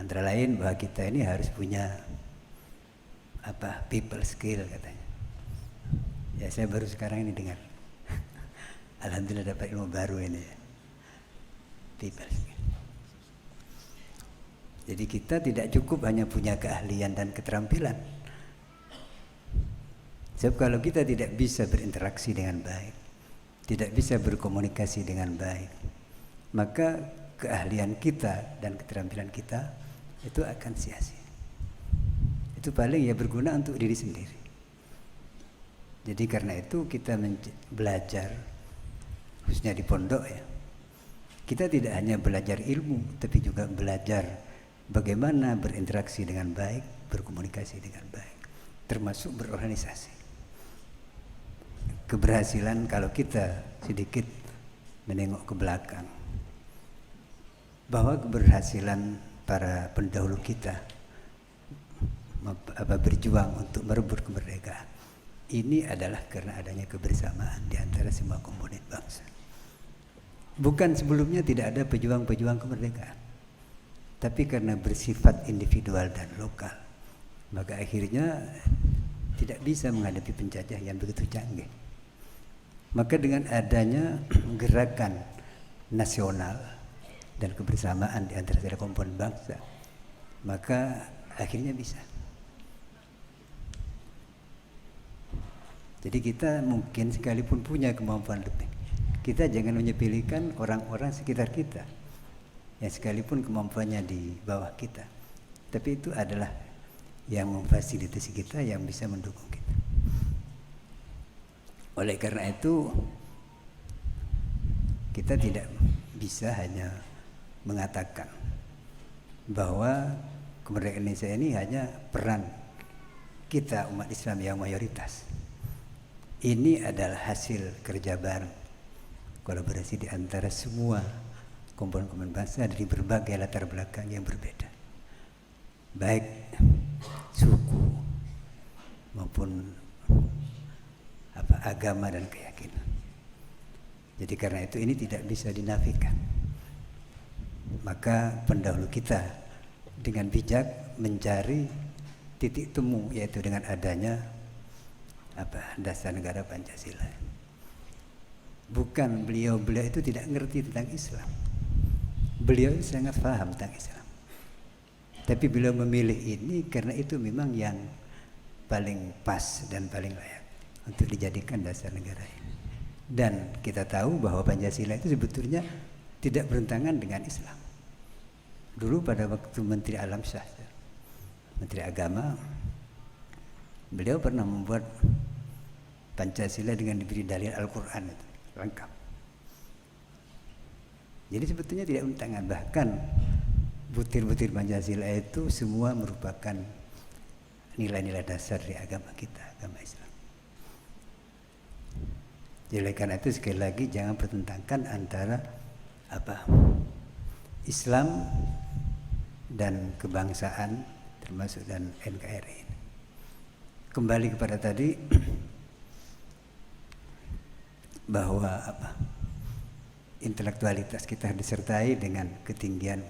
Antara lain bahwa kita ini harus punya people skill katanya. Ya saya baru sekarang ini dengar. Alhamdulillah dapat ilmu baru ini ya. People skill. Jadi kita tidak cukup hanya punya keahlian dan keterampilan. Sebab kalau kita tidak bisa berinteraksi dengan baik, tidak bisa berkomunikasi dengan baik, maka keahlian kita dan keterampilan kita itu akan sia-sia. Itu paling ya berguna untuk diri sendiri. Jadi karena itu kita belajar, khususnya di pondok ya, kita tidak hanya belajar ilmu, tapi juga belajar bagaimana berinteraksi dengan baik, berkomunikasi dengan baik, termasuk berorganisasi. Keberhasilan kalau kita sedikit menengok ke belakang, bahwa keberhasilan para pendahulu kita berjuang untuk merebut kemerdekaan ini adalah karena adanya kebersamaan di antara semua komponen bangsa. Bukan sebelumnya tidak ada pejuang-pejuang kemerdekaan, tapi karena bersifat individual dan lokal, maka akhirnya tidak bisa menghadapi penjajah yang begitu canggih. Maka dengan adanya gerakan nasional dan kebersamaan di antara segala komponen bangsa, maka akhirnya bisa. Jadi kita mungkin sekalipun punya kemampuan lebih, kita jangan menyepelekan orang-orang sekitar kita yang sekalipun kemampuannya di bawah kita, tapi itu adalah yang memfasilitasi kita, yang bisa mendukung kita. Oleh karena itu kita tidak bisa hanya mengatakan bahwa kemerdekaan Indonesia ini hanya peran kita umat Islam yang mayoritas. Ini adalah hasil kerja bareng, kolaborasi di antara semua komponen-komponen bangsa dari berbagai latar belakang yang berbeda, baik suku maupun agama dan keyakinan. Jadi karena itu ini tidak bisa dinafikan. Maka pendahulu kita dengan bijak mencari titik temu, yaitu dengan adanya dasar negara Pancasila. Bukan beliau itu tidak ngerti tentang Islam. Beliau sangat paham tentang Islam. Tapi beliau memilih ini karena itu memang yang paling pas dan paling layak untuk dijadikan dasar negara ini. Dan kita tahu bahwa Pancasila itu sebetulnya tidak bertentangan dengan Islam. Dulu pada waktu Menteri Alam Syah, Menteri Agama, beliau pernah membuat Pancasila dengan diberi dalil Al-Quran itu lengkap. Jadi sebetulnya tidak bertentangan, bahkan butir-butir Pancasila itu semua merupakan nilai-nilai dasar di agama kita, agama Islam. Jadi karena itu sekali lagi jangan pertentangkan antara Islam dan kebangsaan, termasuk dan NKRI ini. Kembali kepada tadi bahwa intelektualitas kita disertai dengan ketinggian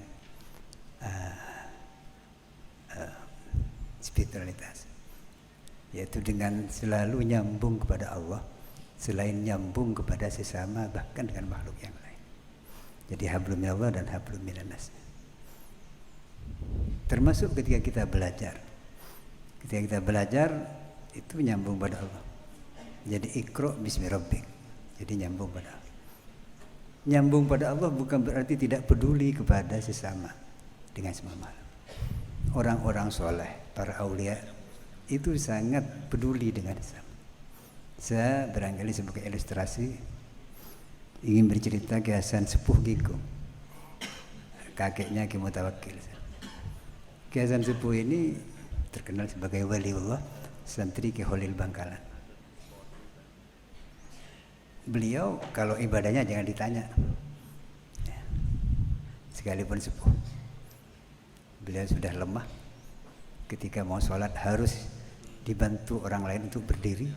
spiritualitas, yaitu dengan selalu nyambung kepada Allah, selain nyambung kepada sesama, bahkan dengan makhluk yang lain. Jadi hablum minallah dan hablum minannas. Termasuk ketika kita belajar. Ketika kita belajar itu nyambung pada Allah. Jadi iqra bismi rabbik. Jadi nyambung pada Allah. Nyambung pada Allah bukan berarti tidak peduli kepada sesama dengan semua makhluk. Orang-orang soleh, para aulia itu sangat peduli dengan sesama. Saya barangkali sebagai ilustrasi ingin bercerita kisah Sepuh Ginggung, kakeknya Ki Mutawakkil. Kisah Sepuh ini terkenal sebagai waliullah, santri Ki Khalil Bangkalan. Beliau kalau ibadahnya jangan ditanya, sekalipun sepuh, beliau sudah lemah. Ketika mau sholat harus dibantu orang lain untuk berdiri,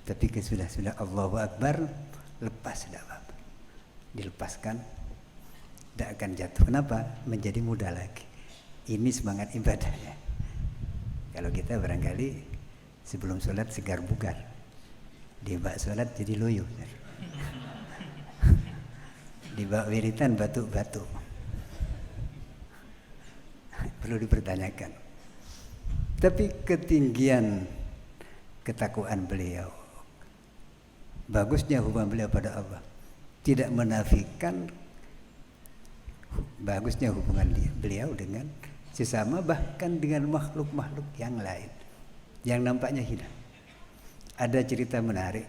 tapi sudah Allahu Akbar, lepas tidak apa-apa, dilepaskan, tidak akan jatuh. Kenapa? Menjadi muda lagi. Ini semangat ibadahnya. Kalau kita barangkali sebelum sholat segar bugar, di bak sholat jadi loyo, di bak wiritan batuk-batuk. Perlu dipertanyakan. Tapi ketinggian ketakwaan beliau, bagusnya hubungan beliau pada Allah, tidak menafikan bagusnya hubungan beliau dengan sesama, bahkan dengan makhluk-makhluk yang lain yang nampaknya hina. Ada cerita menarik.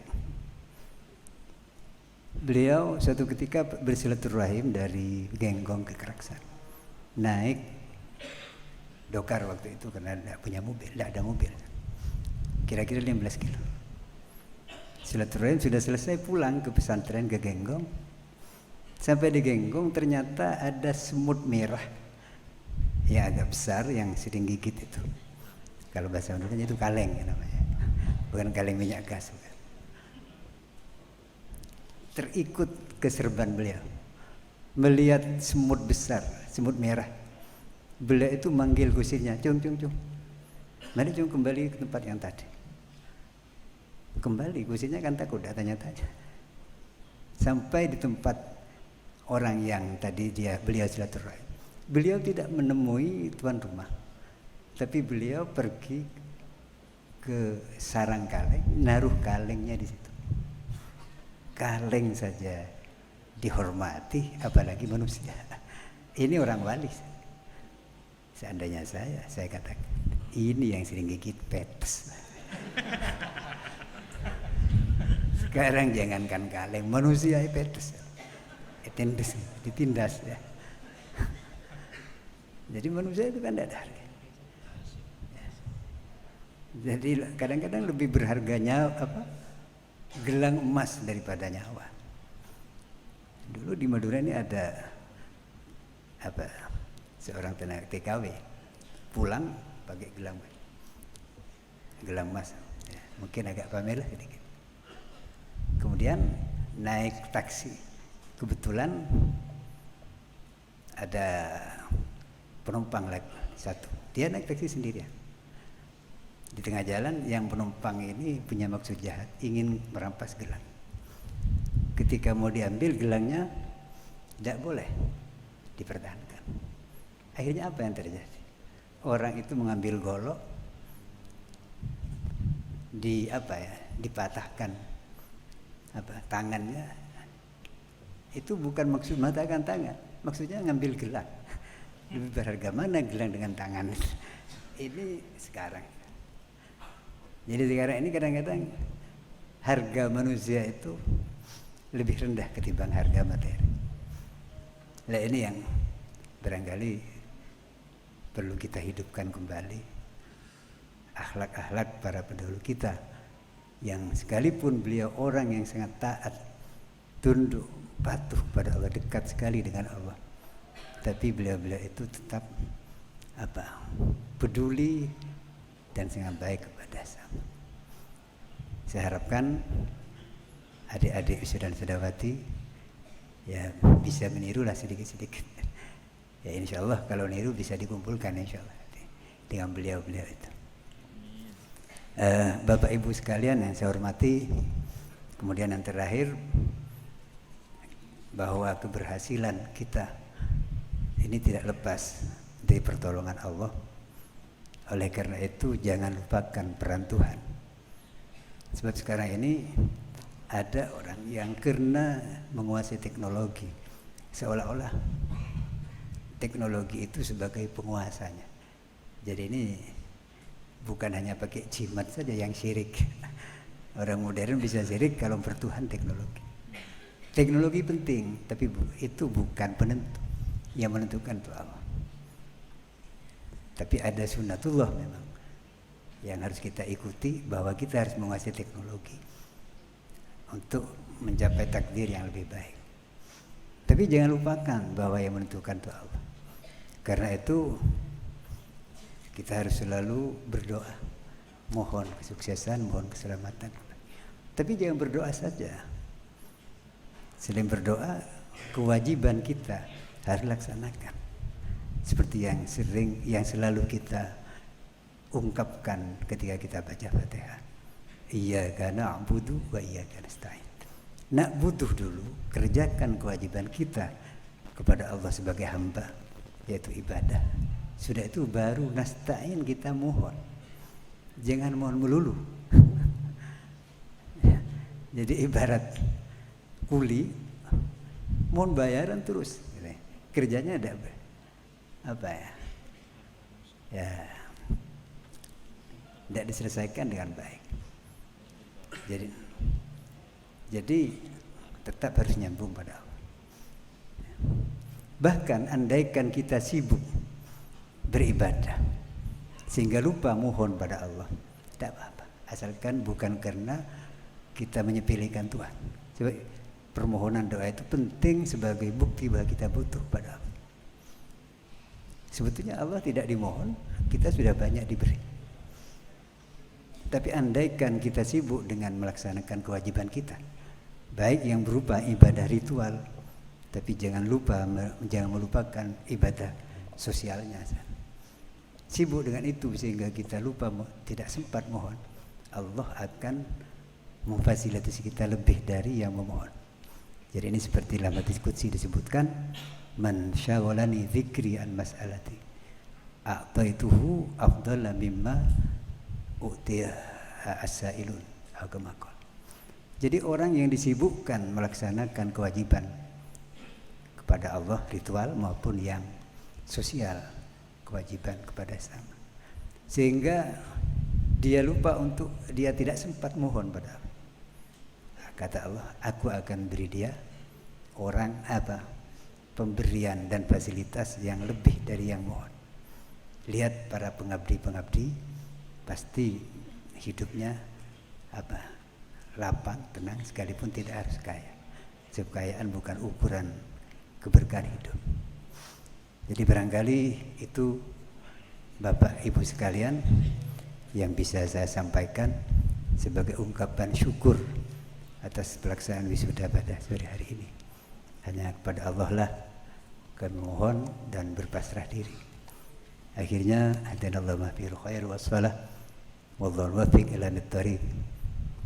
Beliau suatu ketika bersilaturahim dari Genggong ke Keraksan, naik dokar waktu itu karena tidak punya mobil, tidak ada mobil, kira-kira 15 kilo. Silaturahim sudah selesai, pulang ke pesantren ke Genggong. Sampai di Genggong ternyata ada semut merah yang agak besar yang sering gigit itu. Kalau bahasa Indonesia itu kaleng ya namanya, bukan kaleng minyak gas. Bukan. Terikut keserban beliau melihat semut besar, semut merah. Beliau itu manggil kusirnya, cung, mari cung kembali ke tempat yang tadi. Kembali, kusirnya kan takut, tanya-tanya. Sampai di tempat orang yang tadi beliau silaturahim. Beliau tidak menemui tuan rumah, tapi beliau pergi ke sarang kaleng, naruh kalengnya di situ. Kaleng saja dihormati, apalagi manusia. Ini orang wali. Seandainya saya katakan, ini yang sering gigit petes. Sekarang jangankan kaleng, manusia petes. Ditindas ya. Jadi manusia itu kan tidak ada harga. Jadi kadang-kadang lebih berharganya gelang emas daripada nyawa. Dulu di Madura ini ada seorang tenaga TKW pulang pakai gelang emas, ya, mungkin agak pamer lah sedikit. Kemudian naik taksi, kebetulan ada penumpang lagi satu, dia naik taksi sendirian. Di tengah jalan yang penumpang ini punya maksud jahat, ingin merampas gelang. Ketika mau diambil gelangnya, tidak boleh dipertahankan. Akhirnya apa yang terjadi? Orang itu mengambil golok, dipatahkan tangannya. Itu bukan maksud mematahkan tangan, maksudnya ngambil gelang. Lebih berharga mana gelang dengan tangan? Ini sekarang. Jadi sekarang ini kadang-kadang harga manusia itu lebih rendah ketimbang harga materi. Nah ini yang barangkali perlu kita hidupkan kembali, akhlak-akhlak para pendahulu kita, yang sekalipun beliau orang yang sangat taat, tunduk, patuh pada Allah, dekat sekali dengan Allah, tapi beliau itu tetap peduli dan sangat baik kepada sama. Saya harapkan adik-adik dan sedawati ya bisa menirulah sedikit-sedikit. Ya insya Allah kalau niru bisa dikumpulkan insya Allah dengan beliau-beliau itu. Bapak Ibu sekalian yang saya hormati, kemudian yang terakhir, bahwa keberhasilan kita ini tidak lepas dari pertolongan Allah. Oleh karena itu jangan lupakan peran Tuhan. Sebab sekarang ini ada orang yang karena menguasai teknologi, seolah-olah teknologi itu sebagai penguasanya. Jadi ini bukan hanya pakai jimat saja yang syirik. Orang modern bisa syirik kalau bertuhan teknologi. Teknologi penting, tapi itu bukan penentu. Yang menentukan itu Allah. Tapi ada sunnatullah memang yang harus kita ikuti, bahwa kita harus menguasai teknologi untuk mencapai takdir yang lebih baik. Tapi jangan lupakan bahwa yang menentukan itu Allah. Karena itu kita harus selalu berdoa, mohon kesuksesan, mohon keselamatan. Tapi jangan berdoa saja. Selain berdoa, kewajiban kita harus laksanakan. seperti yang selalu kita ungkapkan ketika kita baca Fatihah. Iyyaka na'budu wa iyyaka nasta'in. Nak butuh dulu, kerjakan kewajiban kita kepada Allah sebagai hamba, yaitu ibadah. Sudah itu baru nasta'in, kita mohon. Jangan mohon melulu. Jadi ibarat kuli, mohon bayaran terus. Kerjanya ada apa ya? Ya, tidak diselesaikan dengan baik. Jadi tetap harus nyambung pada Allah. Bahkan andaikan kita sibuk beribadah sehingga lupa mohon pada Allah, tidak apa-apa, asalkan bukan karena kita menyepelekan Tuhan. Sebab permohonan doa itu penting sebagai bukti bahwa kita butuh pada Allah. Sebetulnya Allah tidak dimohon, kita sudah banyak diberi. Tapi andaikan kita sibuk dengan melaksanakan kewajiban kita, baik yang berupa ibadah ritual, tapi jangan melupakan ibadah sosialnya. Sibuk dengan itu sehingga kita lupa, tidak sempat mohon, Allah akan memfasilitasi kita lebih dari yang memohon. Jadi ini seperti dalam hadis qudsi disebutkan, man syaghalani dzikri an mas'alati a'taituhu afdala mimma utiya as-sa'ilun. Jadi orang yang disibukkan melaksanakan kewajiban kepada Allah, ritual maupun yang sosial, kewajiban kepada sesama, sehingga dia lupa untuk, dia tidak sempat mohon pada Allah. Kata Allah, aku akan beri dia orang pemberian dan fasilitas yang lebih dari yang mohon. Lihat para pengabdi-pengabdi, pasti hidupnya lapang, tenang, sekalipun tidak harus kaya. Kekayaan bukan ukuran keberkahan hidup. Jadi barangkali itu Bapak Ibu sekalian yang bisa saya sampaikan sebagai ungkapan syukur atas pelaksanaan wisuda pada sore hari ini. Hanya kepada Allah lah kami mohon dan berpasrah diri. Akhirnya hadanallahu ma fi khair wassalah wallahu wafiq ila at-thariq.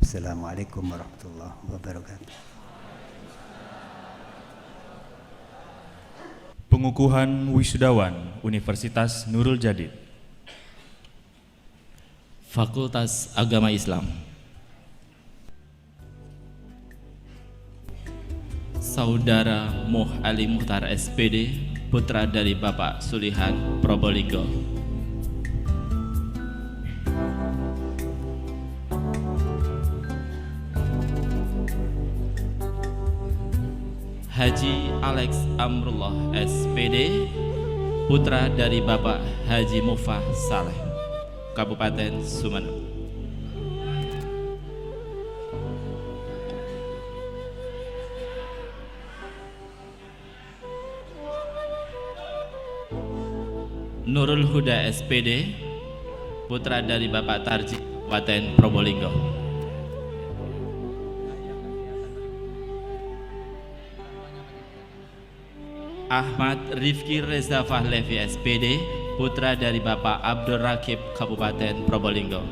Assalamualaikum warahmatullahi wabarakatuh. Pengukuhan wisudawan Universitas Nurul Jadid, Fakultas Agama Islam, Saudara Moh Ali Muhtar SPD, putra dari Bapak Sulihan Probolinggo. Haji Alex Amrullah SPD, putra dari Bapak Haji Mufah Saleh, Kabupaten Sumeneb. Nurul Huda SPD, putra dari Bapak Tarji, Kabupaten Probolinggo. Ahmad Rifki Reza Fahlevi SPD, putra dari Bapak Abdul Rakib, Kabupaten Probolinggo.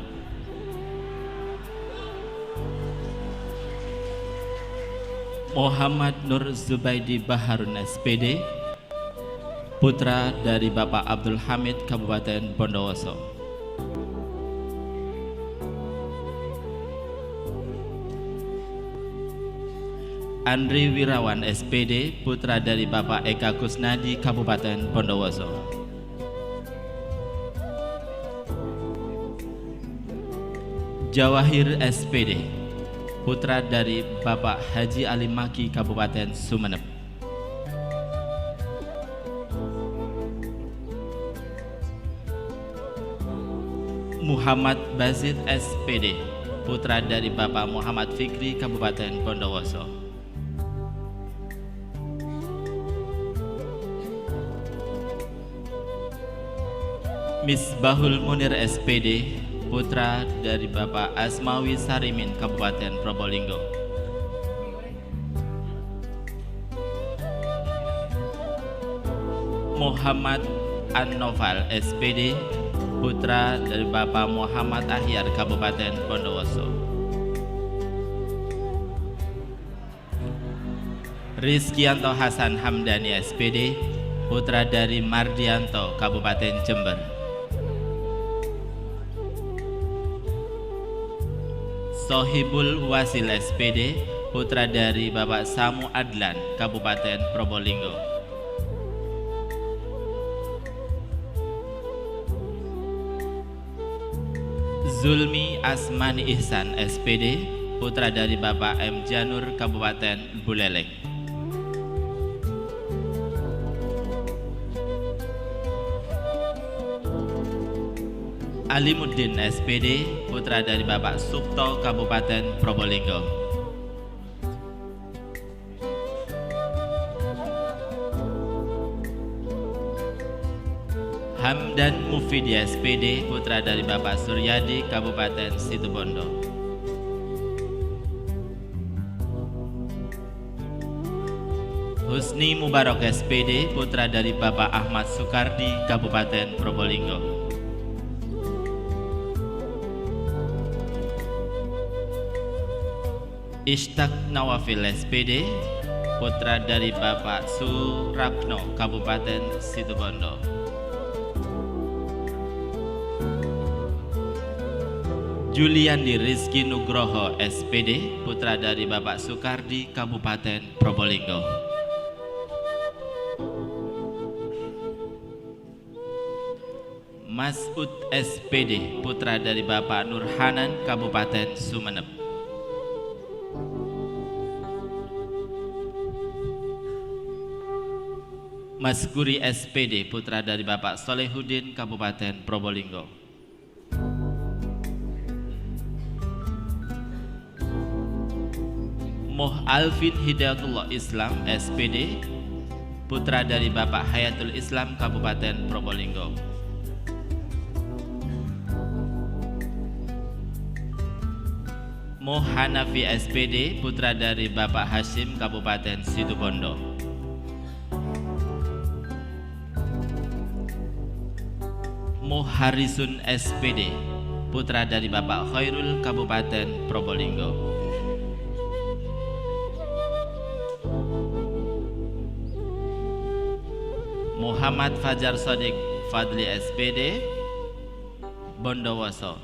Muhammad Nur Zubaidi Baharun SPD, putra dari Bapak Abdul Hamid, Kabupaten Bondowoso. Andri Wirawan SPD, putra dari Bapak Eka Kusnadi, Kabupaten Bondowoso. Jawahir SPD, putra dari Bapak Haji Ali Maki, Kabupaten Sumeneb. Muhammad Bazid SPD, putra dari Bapak Muhammad Fikri, Kabupaten Bondowoso. Misbahul Munir SPD, putra dari Bapak Asmawi Sarimin, Kabupaten Probolinggo. Muhammad An-Noval SPD, putra dari Bapak Muhammad Ahyar Kabupaten Bondowoso. Rizkianto Hasan Hamdani SPD, putra dari Mardianto Kabupaten Jember. Sohibul Wasil SPD, putra dari Bapak Samu Adlan Kabupaten Probolinggo. Zulmi Asmani Ihsan SPD, putra dari Bapak M. Janur Kabupaten Buleleng. Alimuddin SPD, putra dari Bapak Sukto Kabupaten Probolinggo. Hamdan Mufidi SPD, putra dari Bapak Suryadi Kabupaten Situbondo. Husni Mubarak SPD, putra dari Bapak Ahmad Sukardi Kabupaten Probolinggo. Ishtak Nawafil SPD, putra dari Bapak Surapno Kabupaten Situbondo. Juliandi Rizky Nugroho SPD, putra dari Bapak Sukardi Kabupaten Probolinggo. Masud SPD, putra dari Bapak Nurhanan Kabupaten Sumeneb. Maskuri SPD, putra dari Bapak Solehudin Kabupaten Probolinggo. Moh Alvin Hidayatullah Islam SPD, putra dari Bapak Hayatul Islam Kabupaten Probolinggo. Moh Hanafi SPD, putra dari Bapak Hashim Kabupaten Situbondo. Moh Harisun SPD, putra dari Bapak Khairul Kabupaten Probolinggo. Muhammad Fajar Sodik Fadli SPD, Bondowoso.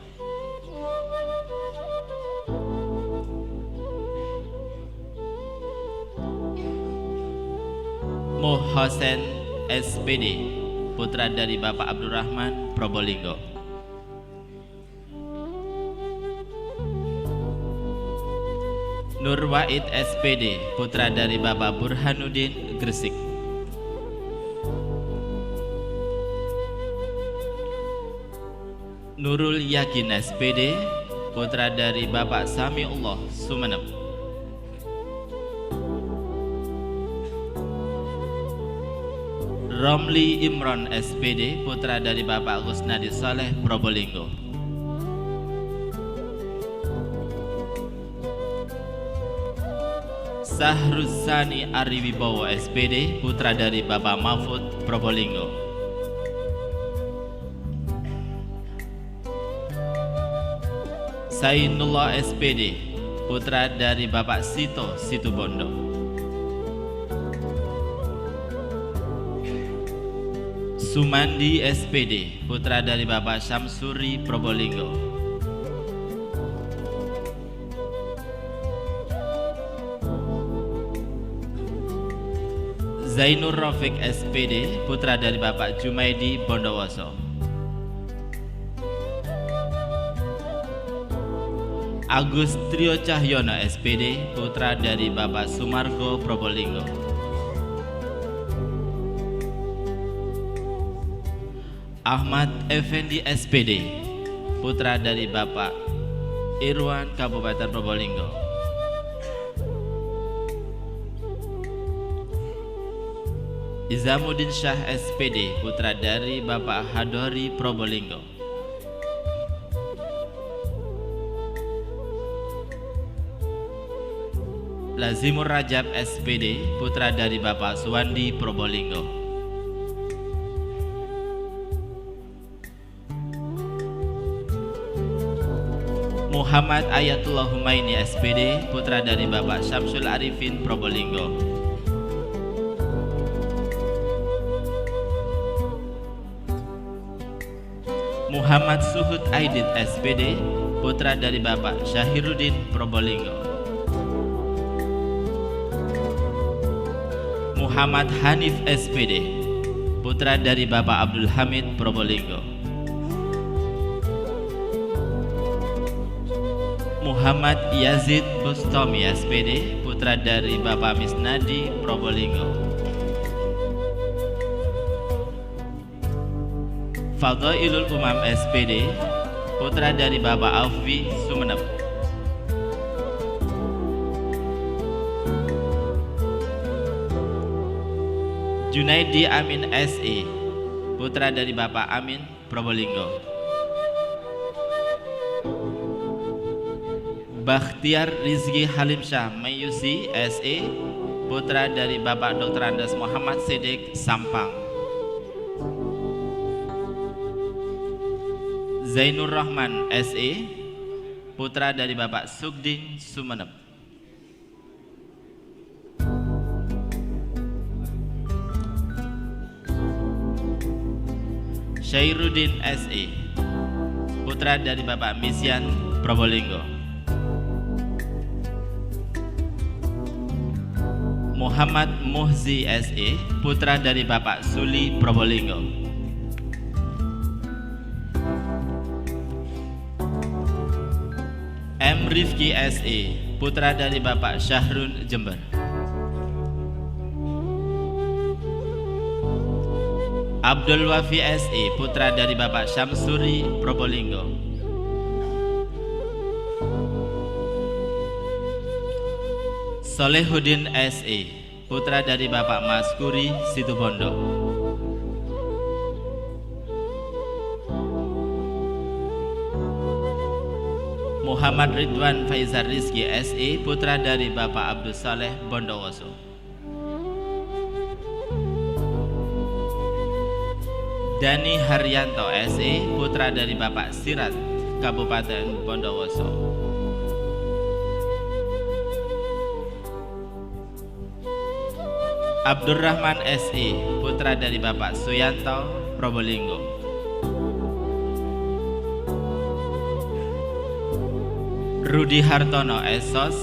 Moh Hosen SPD, putra dari Bapak Abdurrahman Probolinggo. Nur Wahid SPD, putra dari Bapak Burhanuddin Gresik. Nurul Yakin SPD, putra dari Bapak Samiullah Sumeneb. Romli Imron SPD, putra dari Bapak Gusnadi Saleh Probolinggo. Sahruzani Ariwibowo SPD, putra dari Bapak Mahfud Probolinggo. Sainullah SPD, putra dari Bapak Sito Situbondo. Sumandi SPD, putra dari Bapak Syamsuri Probolinggo. Zainur Rafiq SPD, putra dari Bapak Jumaidi Bondowoso. Agus Trio Cahyono SPD, putra dari Bapak Sumargo Probolinggo. Ahmad Effendi SPD, putra dari Bapak Irwan Kabupaten Probolinggo. Izamuddin Syah SPD, putra dari Bapak Hadori Probolinggo. Lazimur Rajab SPD, putra dari Bapak Suwandi Probolinggo. Muhammad Ayatullah Humaini SPD, putra dari Bapak Syamsul Arifin Probolinggo. Muhammad Suhud Aidit SPD, putra dari Bapak Syahiruddin Probolinggo. Muhammad Hanif SPD, putra dari Bapak Abdul Hamid Probolinggo. Muhammad Yazid Bustami SPD, putra dari Bapak Misnadi Probolinggo. Fadhailul Umam SPD, putra dari Bapak Alfi Sumeneb. Junaidi Amin SE, putra dari Bapak Amin Probolinggo. Bakhtiar Rizki Halim Syah Mayusi SE, putra dari Bapak Dr. Andes Muhammad Siddiq Sampang. Zainur Rahman SE, putra dari Bapak Sugding Sumeneb. Syairuddin SE, putra dari Bapak Misyan Probolinggo. Muhammad Muhzi SE, putra dari Bapak Suli Probolinggo. M. Rifki SE, putra dari Bapak Syahrun Jember. Abdul Wafi SE, putra dari Bapak Syamsuri Probolinggo. Solehuddin SE, putra dari Bapak Maskuri Situbondo. Muhammad Ridwan Faizar Rizki SE, putra dari Bapak Abdul Saleh Bondowoso. Dani Haryanto SE, putra dari Bapak Sirat Kabupaten Bondowoso. Abdurrahman SE, putra dari Bapak Suyanto Probolinggo. Rudi Hartono SOS,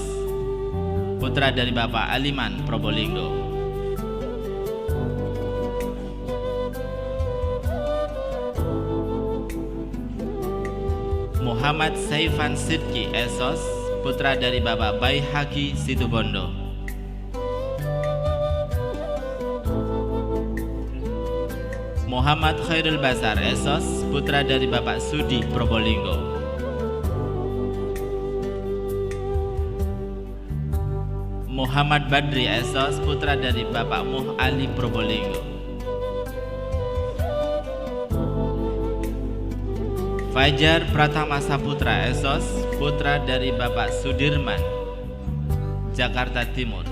putra dari Bapak Aliman Probolinggo. Muhammad Saifan Sidki SOS, putra dari Bapak Baihaqi Situbondo. Muhammad Khairul Basar SOS, putra dari Bapak Sudi Probolinggo. Muhammad Badri SOS, putra dari Bapak Muh Ali Probolinggo. Fajar Pratama Saputra SOS, putra dari Bapak Sudirman, Jakarta Timur.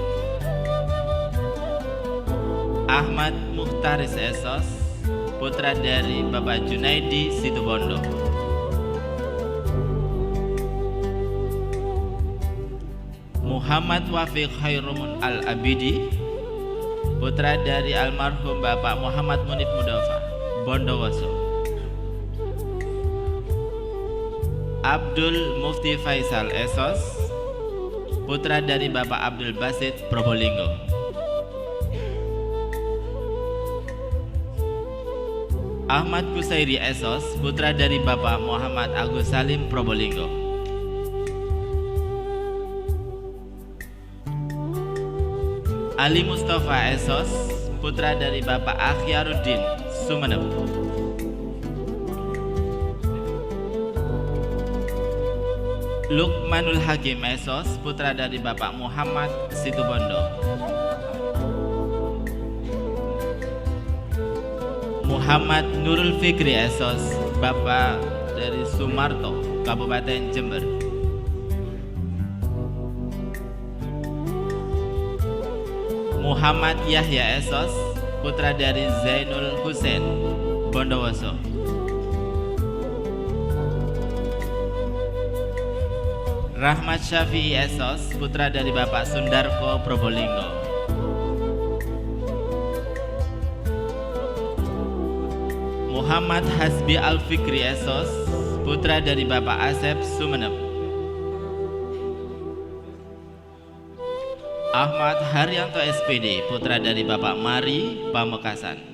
Ahmad Muhtaris SOS, putra dari Bapak Junaidi Situbondo. Muhammad Wafiq Khairumun Al-Abidi, putra dari almarhum Bapak Muhammad Munif Mudafa, Bondowoso. Abdul Mufti Faisal SOS, putra dari Bapak Abdul Basit Probolinggo. Ahmad Kusairi SOS, putra dari Bapak Muhammad Agus Salim Probolinggo. Ali Mustafa SOS, putra dari Bapak Akhyaruddin Sumeneb. Lukmanul Hakim SOS, putra dari Bapak Muhammad Situbondo. Muhammad Nurul Fikri SOS, Bapak dari Sumarto, Kabupaten Jember. Muhammad Yahya SOS, putra dari Zainul Hussein, Bondowoso. Rahmat Syafi'i Esos, putra dari Bapak Sundarko Probolinggo. Muhammad Hasbi Al-Fikri Esos, putra dari Bapak Asep Sumeneb. Ahmad Haryanto SPD, putra dari Bapak Mari Pamekasan.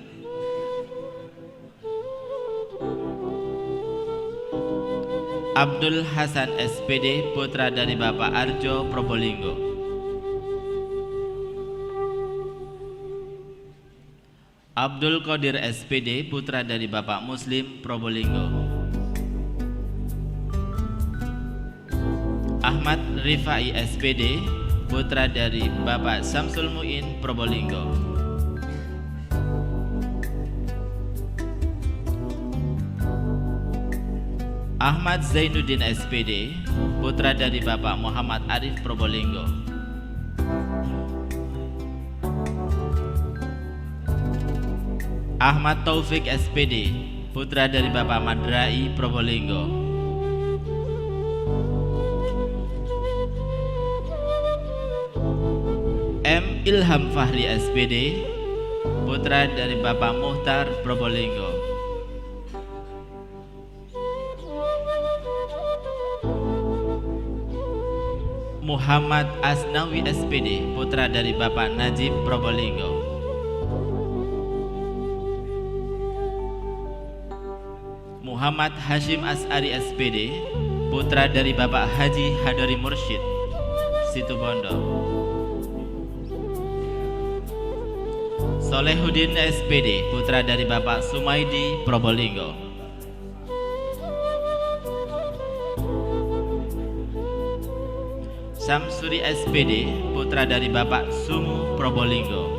Abdul Hasan SPD, putra dari Bapak Arjo Probolinggo. Abdul Qadir SPD, putra dari Bapak Muslim Probolinggo. Ahmad Rifai SPD, putra dari Bapak Samsul Muin Probolinggo. Ahmad Zainuddin SPD, putra dari Bapak Muhammad Arif Probolinggo. Ahmad Taufik SPD, putra dari Bapak Madrai Probolinggo. M. Ilham Fahri SPD, putra dari Bapak Muhtar Probolinggo. Muhammad Asnawi SPD, putra dari Bapak Najib Probolinggo. Muhammad Hashim As'ari SPD, putra dari Bapak Haji Hadori Mursyid Situbondo. Solehuddin SPD, putra dari Bapak Sumaidi Probolinggo. Samsuri SPD, putra dari Bapak Sumu Probolinggo.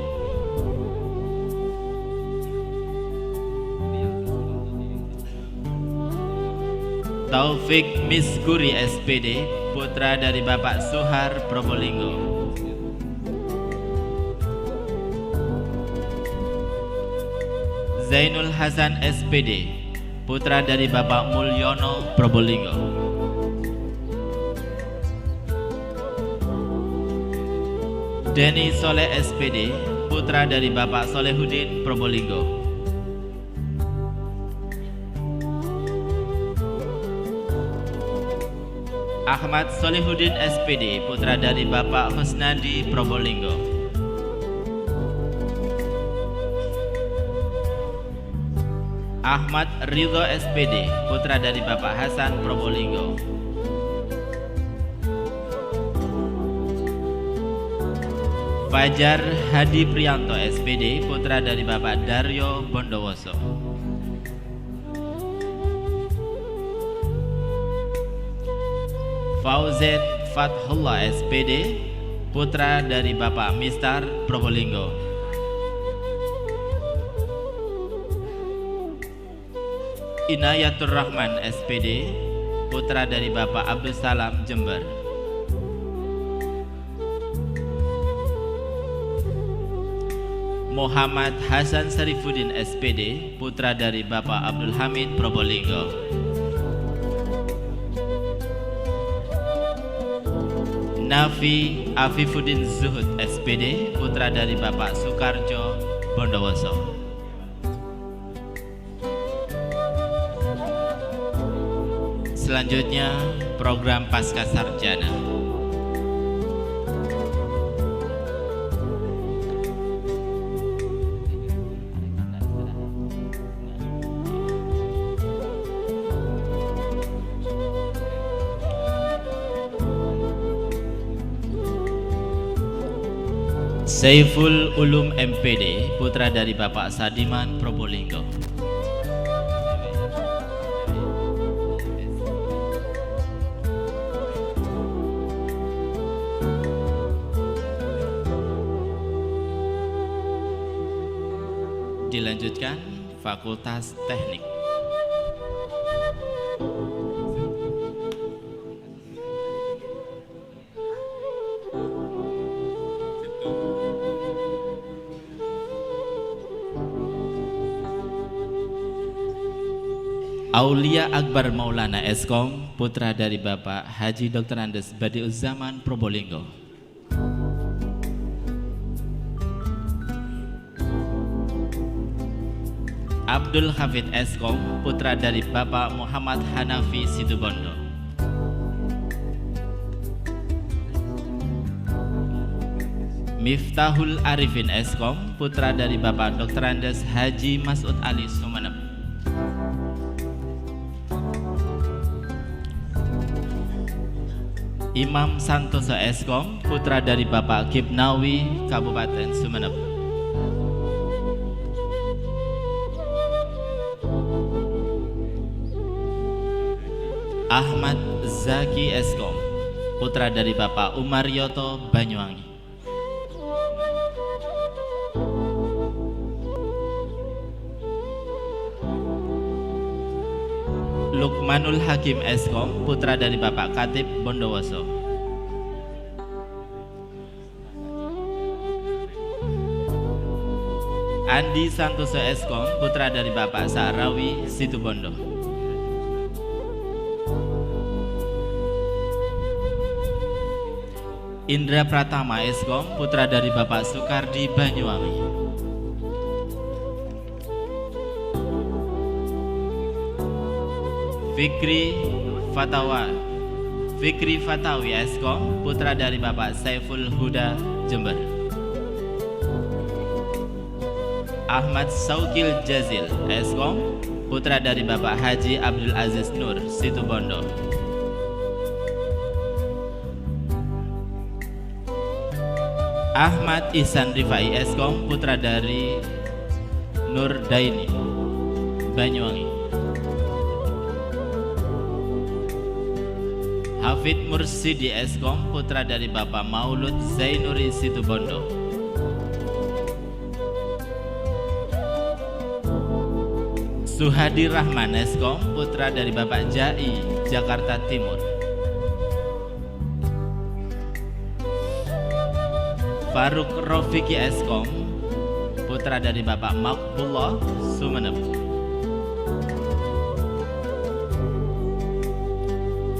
Taufik Misguri SPD, putra dari Bapak Suhar Probolinggo. Zainul Hasan SPD, putra dari Bapak Mulyono Probolinggo. Denny Soleh SPD, putra dari Bapak Solehuddin Probolinggo. Ahmad Solihuddin SPD, putra dari Bapak Husnadi Probolinggo. Ahmad Ridho SPD, putra dari Bapak Hasan Probolinggo. Fajar Hadi Priyanto SPD, putra dari Bapak Daryo Bondowoso. Fauzet Fathullah SPD, putra dari Bapak Mistar Probolinggo. Inayatur Rahman SPD, putra dari Bapak Abdul Salam Jember. Muhammad Hasan Sarifuddin SPD, putra dari Bapak Abdul Hamid Probolinggo. Nafi Afifuddin Zuhud SPD, putra dari Bapak Sukarjo Bondowoso. Selanjutnya program Pasca Sarjana. Saiful Ulum MPD, putra dari Bapak Sadiman Probolinggo. Dilanjutkan Fakultas Teknik. Aulia Akbar Maulana Eskom, putra dari Bapak Haji Dr. Andes Badiuzzaman Probolinggo. Abdul Hafid Eskom, putra dari Bapak Muhammad Hanafi Situbondo. Miftahul Arifin Eskom, putra dari Bapak Dr. Andes Haji Masud Ali Sumeneb. Imam Santoso Eskom, putra dari Bapak Kipnawi Kabupaten Sumeneb. Ahmad Zaki Eskom, putra dari Bapak Umar Yoto Banyuwangi. Lukmanul Hakim Eskom, putra dari Bapak Katib Bondowoso. Andi Santoso Eskom, putra dari Bapak Sa'rawi Situbondo. Indra Pratama Eskom, putra dari Bapak Sukardi Banyuwangi. Fikri Fatawi Eskom, putra dari Bapak Saiful Huda Jember. Ahmad Saukil Jazil Eskom, putra dari Bapak Haji Abdul Aziz Nur Situbondo. Ahmad Ihsan Rifai Eskom, putra dari Nur Daini Banyuwangi. Hafid Mursidi Eskom, putra dari Bapak Maulud Zainuri Situbondo. Suhadi Rahman Eskom, putra dari Bapak Jai Jakarta Timur. Faruk Rofiki Eskom, putra dari Bapak Makbullah Sumeneb.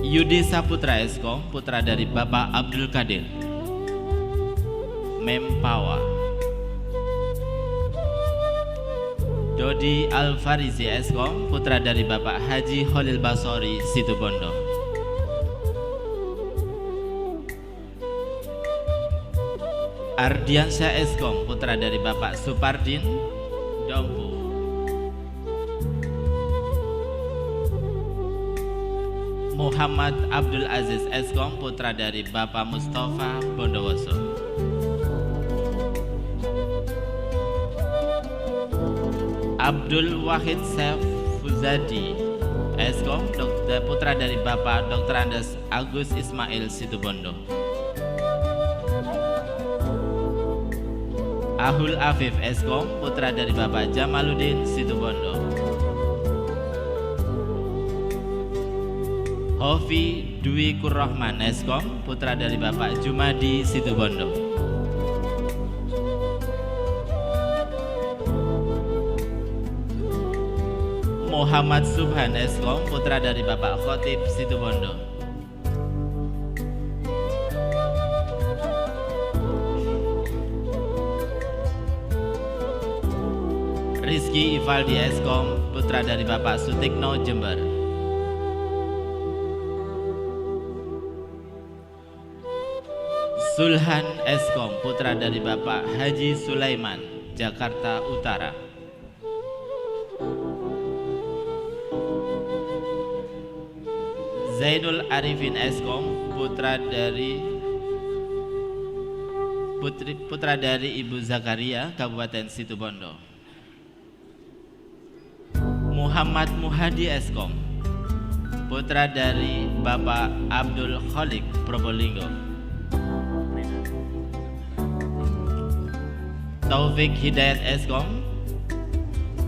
Yudi Saputra Eskom, putra dari Bapak Abdul Qadir Mempawa. Dodi Al-Farizi Eskom, putra dari Bapak Haji Khalil Basori Situbondo. Ardiansyah Eskom, putra dari Bapak Supardin Dompu. Muhammad Abdul Aziz Eskom, putra dari Bapak Mustafa Bondowoso. Abdul Wahid Sefuzadi Eskom, putra dari Bapak Dr. Andes Agus Ismail Situbondo. Ahul Afif Eskom, putra dari Bapak Jamaluddin Situbondo. Hofi Dwi Kurrahman Eskom, putra dari Bapak Jumadi Situbondo. Muhammad Subhan Eskom, putra dari Bapak Khotib Situbondo. Rizky Ivaldi Eskom, putra dari Bapak Sutikno Jember. Sulhan Eskom, putra dari Bapak Haji Sulaiman, Jakarta Utara. Zainul Arifin Eskom, putra dari Ibu Zakaria, Kabupaten Situbondo. Muhammad Muhadi Eskom, putra dari Bapak Abdul Khalik Probolinggo. Taufik Hidayat Eskom,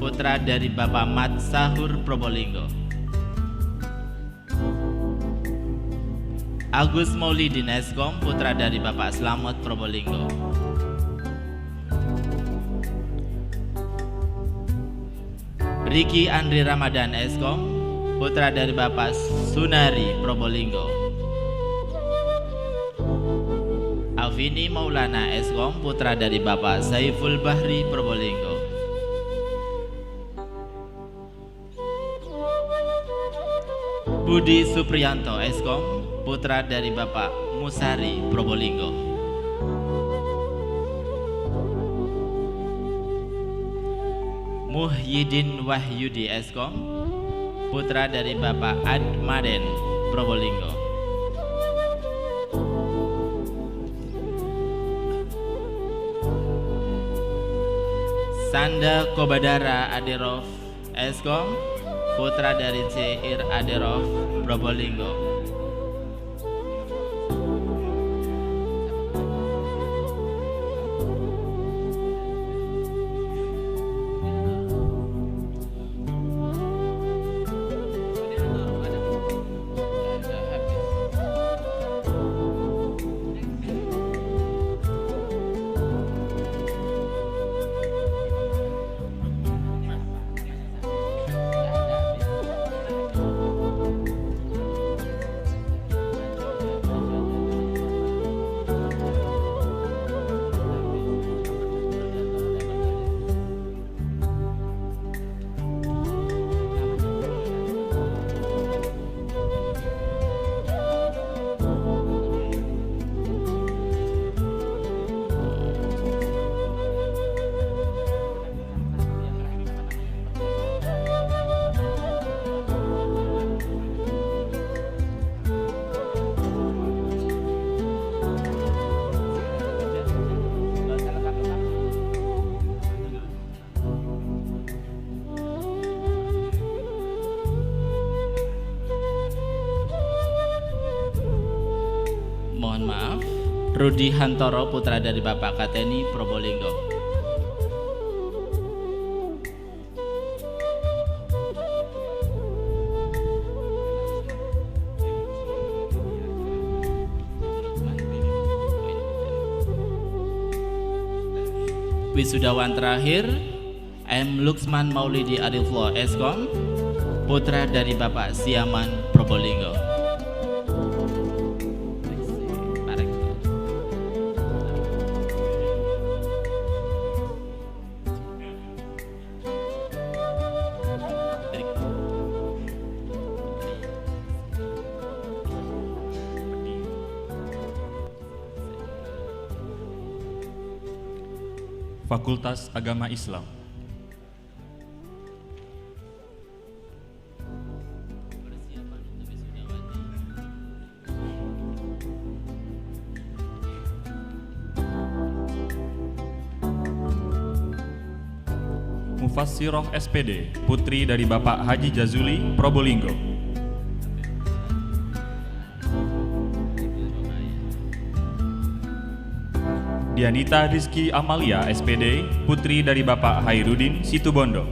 putra dari Bapak Mat Sahur Probolinggo. Agus Maulidin Eskom, putra dari Bapak Slamet Probolinggo. Riki Andri Ramadan Eskom, putra dari Bapak Sunari Probolinggo. Alvini Maulana Eskom, putra dari Bapak Saiful Bahri Probolinggo. Budi Supriyanto Eskom, putra dari Bapak Musari Probolinggo. Muhyiddin Wahyudi Eskom, putra dari Bapak Admaden Probolinggo. Sanda Kobadara Aderov Eskom, putra dari Ceir Aderov Probolinggo. Mohon maaf, Rudi Hantoro, putra dari Bapak Kateni Probolinggo. Wisudawan terakhir M. Luxman Maulidi Adilflo Eskom, putra dari Bapak Siaman Probolinggo. Fakultas Agama Islam. Mufassiroh SPD, putri dari Bapak Haji Jazuli Probolinggo. Dianita Rizky Amalia SPD, putri dari Bapak Hairudin Situbondo.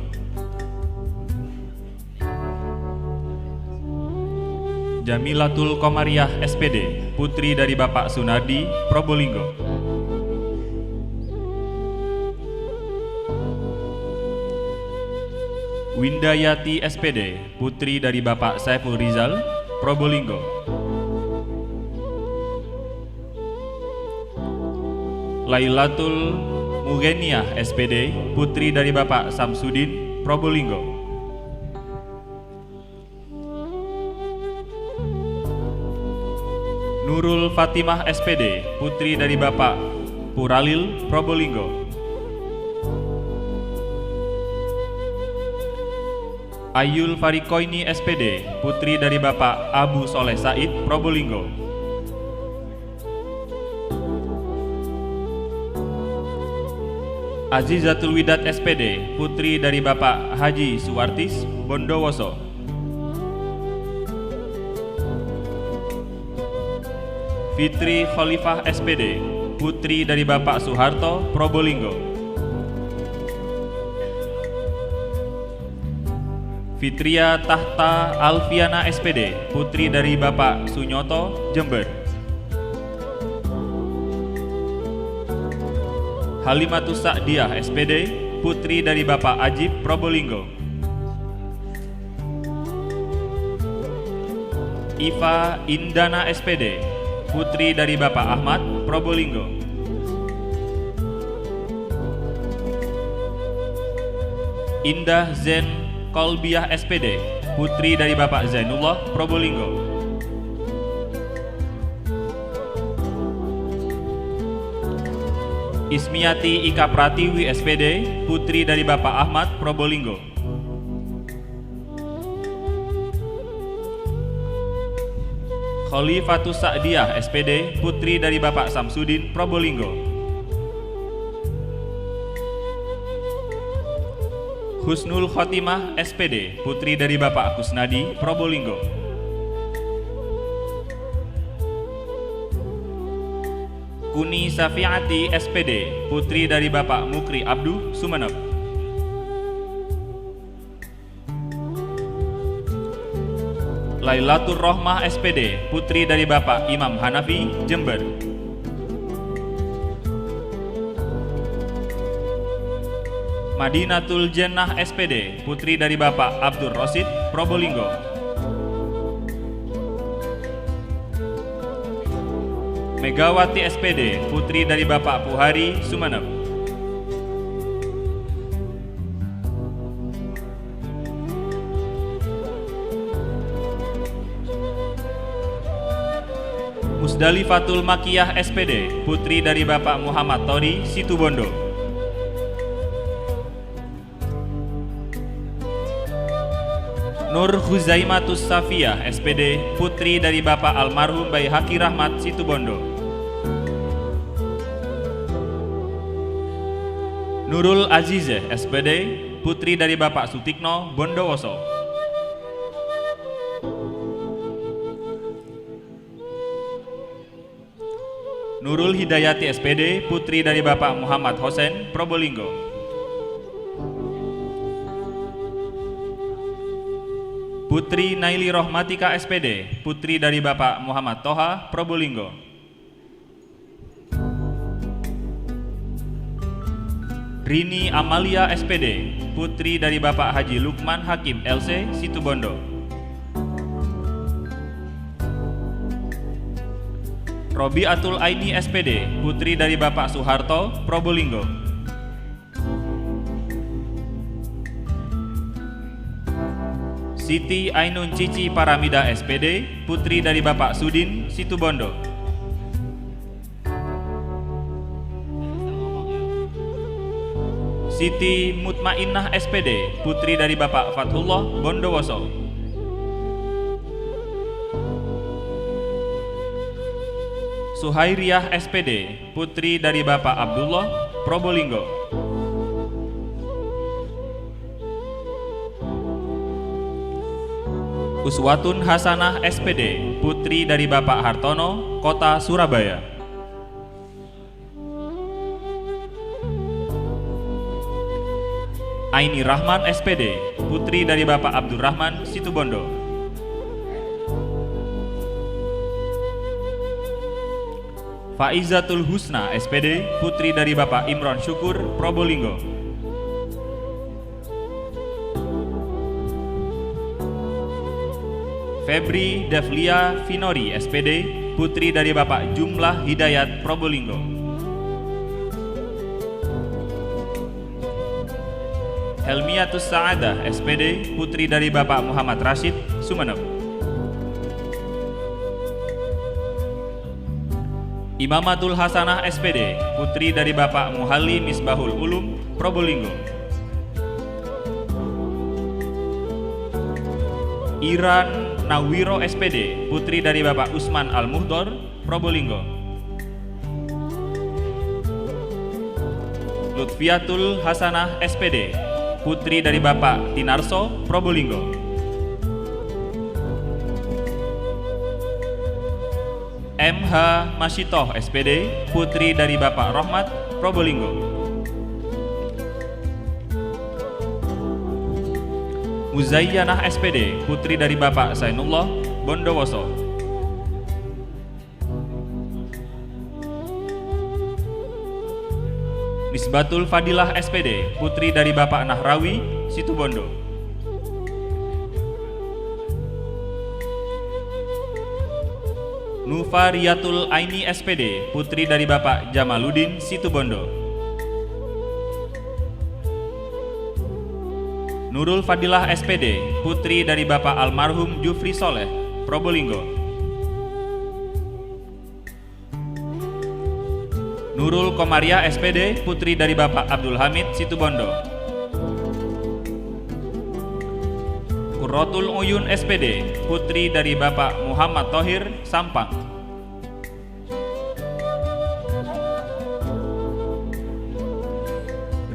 Jamilatul Komariah SPD, putri dari Bapak Sunardi Probolinggo. Windayati SPD, putri dari Bapak Saiful Rizal Probolinggo. Lailatul Mugeniah SPD, putri dari Bapak Samsudin Probolinggo. Nurul Fatimah SPD, putri dari Bapak Puralil Probolinggo. Ayul Farikoini SPD, putri dari Bapak Abu Soleh Said Probolinggo. Azizatul Widat SPD, putri dari Bapak Haji Suwartis Bondowoso. Fitri Khalifah SPD, putri dari Bapak Soeharto Probolinggo. Fitria Tahta Alfiana SPD, putri dari Bapak Sunyoto Jember. Halimatus Sa'diah SPD, putri dari Bapak Ajib Probolinggo. Iva Indana SPD, putri dari Bapak Ahmad, Probolinggo. Indah Zen Kolbiah SPD, putri dari Bapak Zainullah, Probolinggo. Ismiati Ika Pratiwi SPD, putri dari Bapak Ahmad, Probolinggo. Khalifatus Sa'diyah SPD, putri dari Bapak Samsudin, Probolinggo. Husnul Khotimah SPD, putri dari Bapak Kusnadi, Probolinggo. Kuni Safiati SPD, putri dari Bapak Mukri Abduh, Sumeneb. Lailatul Rohmah SPD, putri dari Bapak Imam Hanafi, Jember. Madinatul Jannah SPD, putri dari Bapak Abdur Rosid, Probolinggo. Megawati SPD, putri dari Bapak Puhari, Sumeneb. Musdalifatul Makiyah SPD, putri dari Bapak Muhammad Tori, Situbondo. Nur Huzaimatus Safiyah SPD, putri dari Bapak almarhum Bayi Haki Rahmat, Situbondo. Nurul Azizeh SPD, putri dari Bapak Sutikno, Bondowoso. Nurul Hidayati SPD, putri dari Bapak Muhammad Hosen, Probolinggo. Putri Naili Rohmatika SPD, putri dari Bapak Muhammad Toha, Probolinggo. Rini Amalia SPD, putri dari Bapak Haji Lukman Hakim LC, Situbondo. Robiatul Aini SPD, putri dari Bapak Soeharto, Probolinggo. Siti Ainun Cici Paramida SPD, putri dari Bapak Sudin, Situbondo. Siti Mutmainnah SPD, putri dari Bapak Fathullah, Bondowoso. Suhairiyah SPD, putri dari Bapak Abdullah, Probolinggo. Uswatun Hasanah SPD, putri dari Bapak Hartono, Kota Surabaya. Aini Rahman SPD, putri dari Bapak Abdurrahman, Situbondo. Faizatul Husna SPD, putri dari Bapak Imron Syukur, Probolinggo. Febri Devlia Finori SPD, putri dari Bapak Jumlah Hidayat, Probolinggo. Helmiatus Sa'adah SPD, putri dari Bapak Muhammad Rashid, Sumeneb. Imamatul Hasanah SPD, putri dari Bapak Muhalli Misbahul Ulum, Probolinggo. Iran Nawiro SPD, putri dari Bapak Usman Al-Muhdor, Probolinggo. Lutfiatul Hasanah SPD, putri dari Bapak Tinarso, Probolinggo. MH Masyitoh SPD, putri dari Bapak Rohmat, Probolinggo. Muzayyanah SPD, putri dari Bapak Zainullah, Bondowoso. Nisbatul Fadilah SPD, putri dari Bapak Nahrawi, Situbondo. Nufariyatul Aini SPD, putri dari Bapak Jamaluddin Situbondo. Nurul Fadilah SPD, putri dari Bapak almarhum Jufri Soleh, Probolinggo. Nurul Komariah SPD, putri dari Bapak Abdul Hamid Situbondo. Qurratul Uyun SPD, putri dari Bapak Muhammad Thohir, Sampang.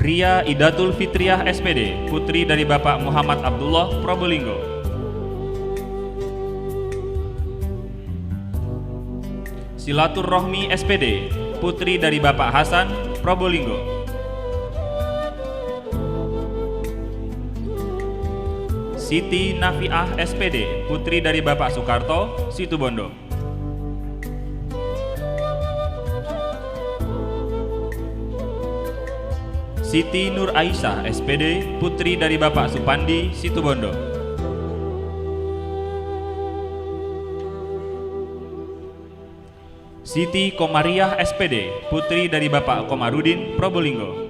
Ria Idatul Fitriah SPD, putri dari Bapak Muhammad Abdullah, Probolinggo. Silatur Rohmi SPD, putri dari Bapak Hasan, Probolinggo. Siti Nafiah SPD, putri dari Bapak Soekarto, Situbondo. Siti Nur Aisyah SPD, putri dari Bapak Supandi, Situbondo. Siti Komariah SPD, putri dari Bapak Komarudin, Probolinggo.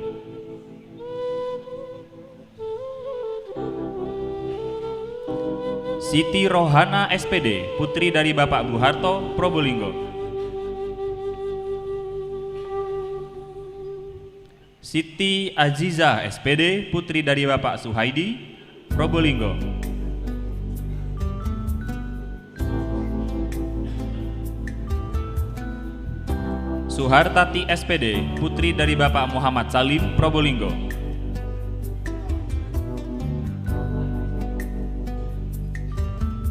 Siti Rohana SPD, putri dari Bapak Buharto, Probolinggo. Siti Azizah SPD, putri dari Bapak Suhaidi, Probolinggo. Suhartati SPD, putri dari Bapak Muhammad Salim, Probolinggo.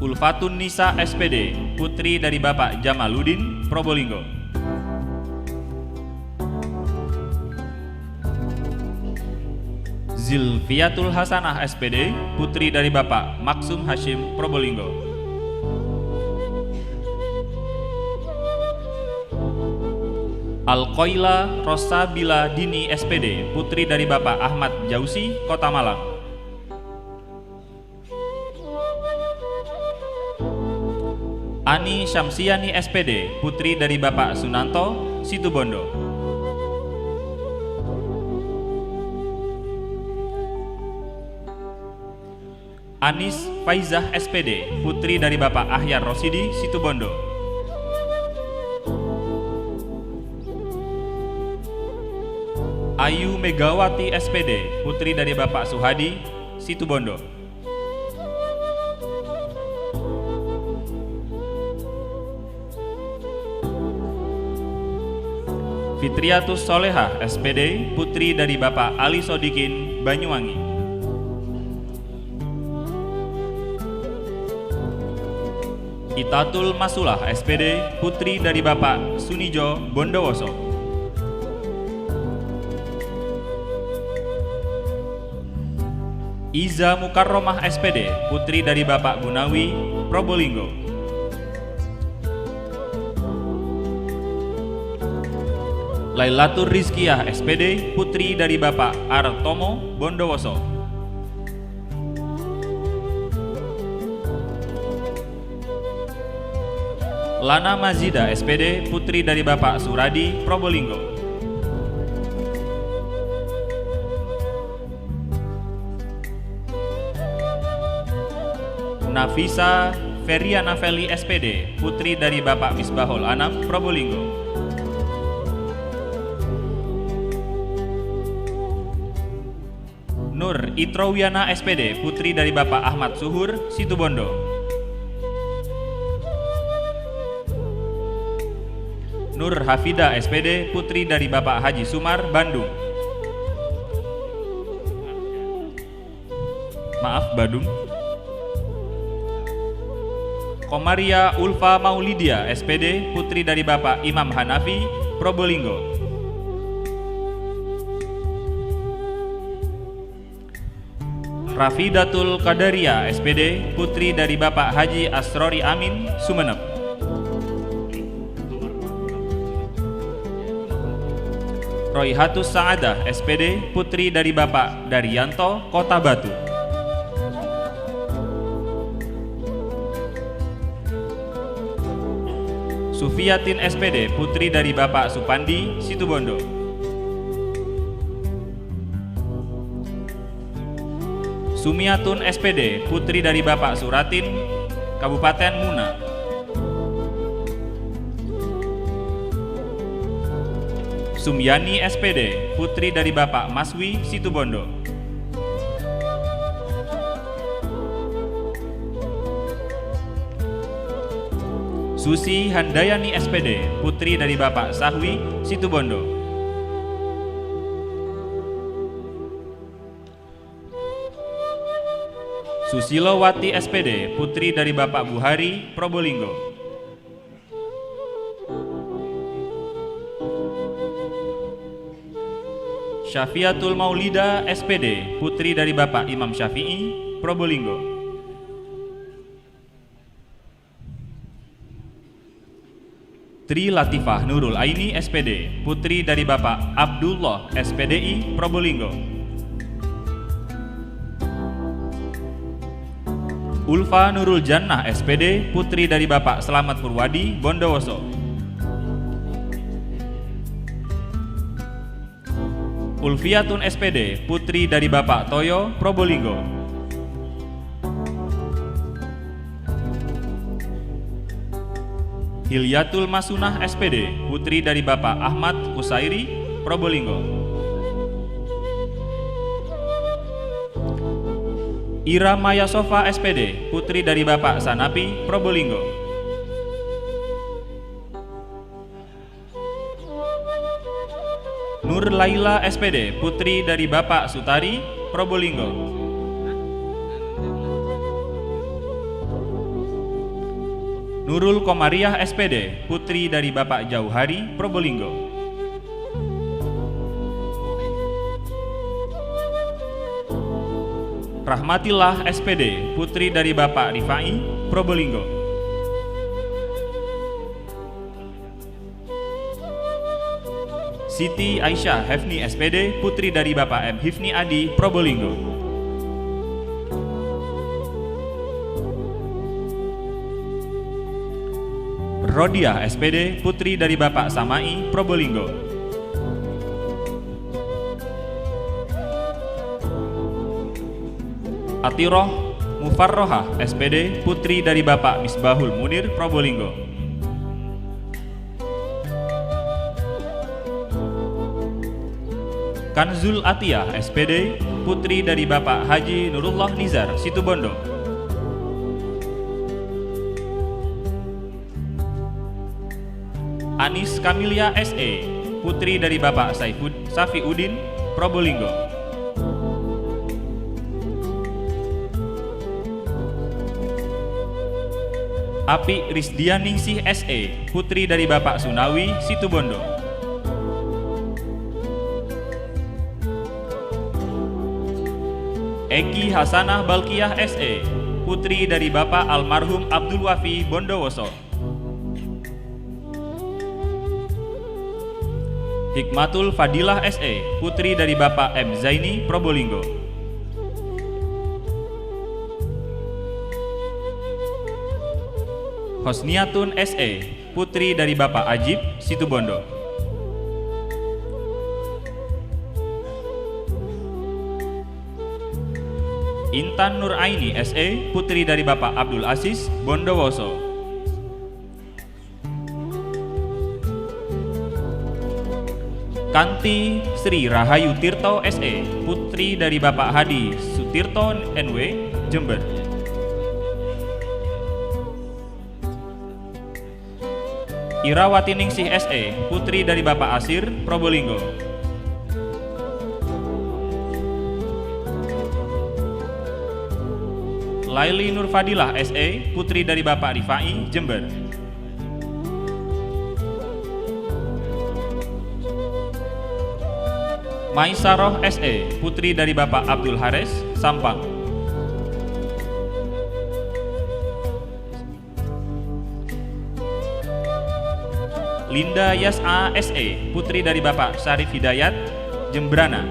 Ulfatun Nisa SPD, putri dari Bapak Jamaluddin, Probolinggo. Zilfiatul Hasanah SPD, putri dari Bapak Maksum Hashim, Probolinggo. Al-Qoila Rosabila Dini SPD, putri dari Bapak Ahmad Jausi, Kota Malang. Ani Syamsiani SPD, putri dari Bapak Sunanto, Situbondo. Anis Faizah SPD, putri dari Bapak Ahyar Rosidi, Situbondo. Ayu Megawati SPD, putri dari Bapak Suhadi, Situbondo. Fitriatus Solehah SPD, putri dari Bapak Ali Sodikin, Banyuwangi. Itatul Masulah SPD, putri dari Bapak Sunijo, Bondowoso. Iza Mukarromah SPD, putri dari Bapak Gunawi, Probolinggo. Lailatur Rizkiyah SPD, putri dari Bapak Artomo, Bondowoso. Lana Mazida SPD, putri dari Bapak Suradi, Probolinggo. Nafisa Feriana Feli SPD, putri dari Bapak Misbahul Anam, Probolinggo. Nur Itrowiana SPD, putri dari Bapak Ahmad Suhur, Situbondo. Nur Hafida SPD, putri dari Bapak Haji Sumar, Bandung. Badung. Komaria Ulfa Maulidia SPD, putri dari Bapak Imam Hanafi, Probolinggo. Rafidatul Qadaria SPD, putri dari Bapak Haji Asrori Amin, Sumeneb. Royhatus Sa'adah SPD, putri dari Bapak Daryanto, Kota Batu. Sufiatin SPD, putri dari Bapak Supandi, Situbondo. Sumiatun SPD, putri dari Bapak Suratin, Kabupaten Muna. Sumyani SPD, putri dari Bapak Maswi, Situbondo. Susi Handayani SPD, putri dari Bapak Sahwi, Situbondo. Susilowati SPD, putri dari Bapak Buhari, Probolinggo. Syafiatul Maulida SPD, putri dari Bapak Imam Syafi'i, Probolinggo. Tri Latifah Nurul Aini SPD, putri dari Bapak Abdullah SPDI, Probolinggo. Ulfa Nurul Jannah SPD, putri dari Bapak Selamat Purwadi, Bondowoso. Ulfiatun SPD, putri dari Bapak Toyo, Probolinggo. Hilyatul Masunah SPD, putri dari Bapak Ahmad Kusairi, Probolinggo. Ira Maya Sofa SPD, putri dari Bapak Sanapi, Probolinggo. Nur Laila SPD, putri dari Bapak Sutari, Probolinggo. Nurul Komariah SPD, putri dari Bapak Jauhari, Probolinggo. Rahmatillah SPD, putri dari Bapak Rifai, Probolinggo. Siti Aisyah Hefni SPD, putri dari Bapak M. Hifni Adi, Probolinggo. Rodiah SPD, putri dari Bapak Samai, Probolinggo. Atiroh Mufarrohah SPD, putri dari Bapak Misbahul Munir, Probolinggo. Kanzul Atiyah SPD, putri dari Bapak Haji Nurullah Nizar, Situbondo. Anis Kamilia SE, putri dari Bapak Safiuddin, Probolinggo. Api Risdianingsih SE, putri dari Bapak Sunawi, Situbondo. Eki Hasanah Balkiyah SE, putri dari Bapak Almarhum Abdul Wafi, Bondowoso. Hikmatul Fadilah SE, putri dari Bapak M. Zaini, Probolinggo. Hosniatun SE, putri dari Bapak Ajib, Situbondo. Intan Nur Aini SE, putri dari Bapak Abdul Aziz, Bondowoso. Kanti Sri Rahayu Tirto SE, putri dari Bapak Hadi Sutirto NW, Jember. Irawati Ningsih SE, putri dari Bapak Asir, Probolinggo. Laili Nurfadilah SE, putri dari Bapak Rifai, Jember. Maisaroh SE, putri dari Bapak Abdul Haris, Sampang. Linda Yas'a SE, putri dari Bapak Syarif Hidayat, Jembrana.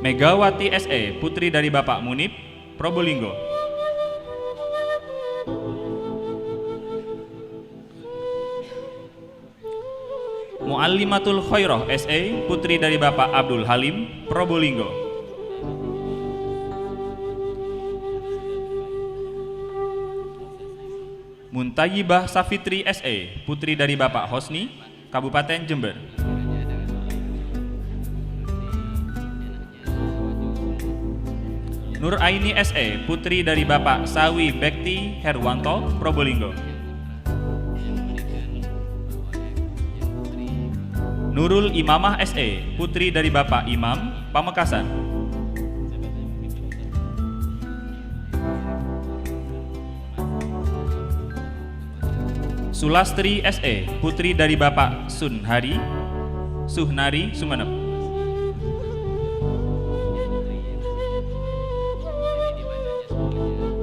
Megawati SE, putri dari Bapak Munib, Probolinggo. Muallimatul Khairah SE, putri dari Bapak Abdul Halim, Probolinggo. Muntayibah Safitri SE, putri dari Bapak Hosni, Kabupaten Jember. Nur Aini SE, putri dari Bapak Sawi Bekti Herwanto, Probolinggo. Nurul Imamah SE, putri dari Bapak Imam, Pamekasan. Sulastri SE, putri dari Bapak Suhnari, Sumenep.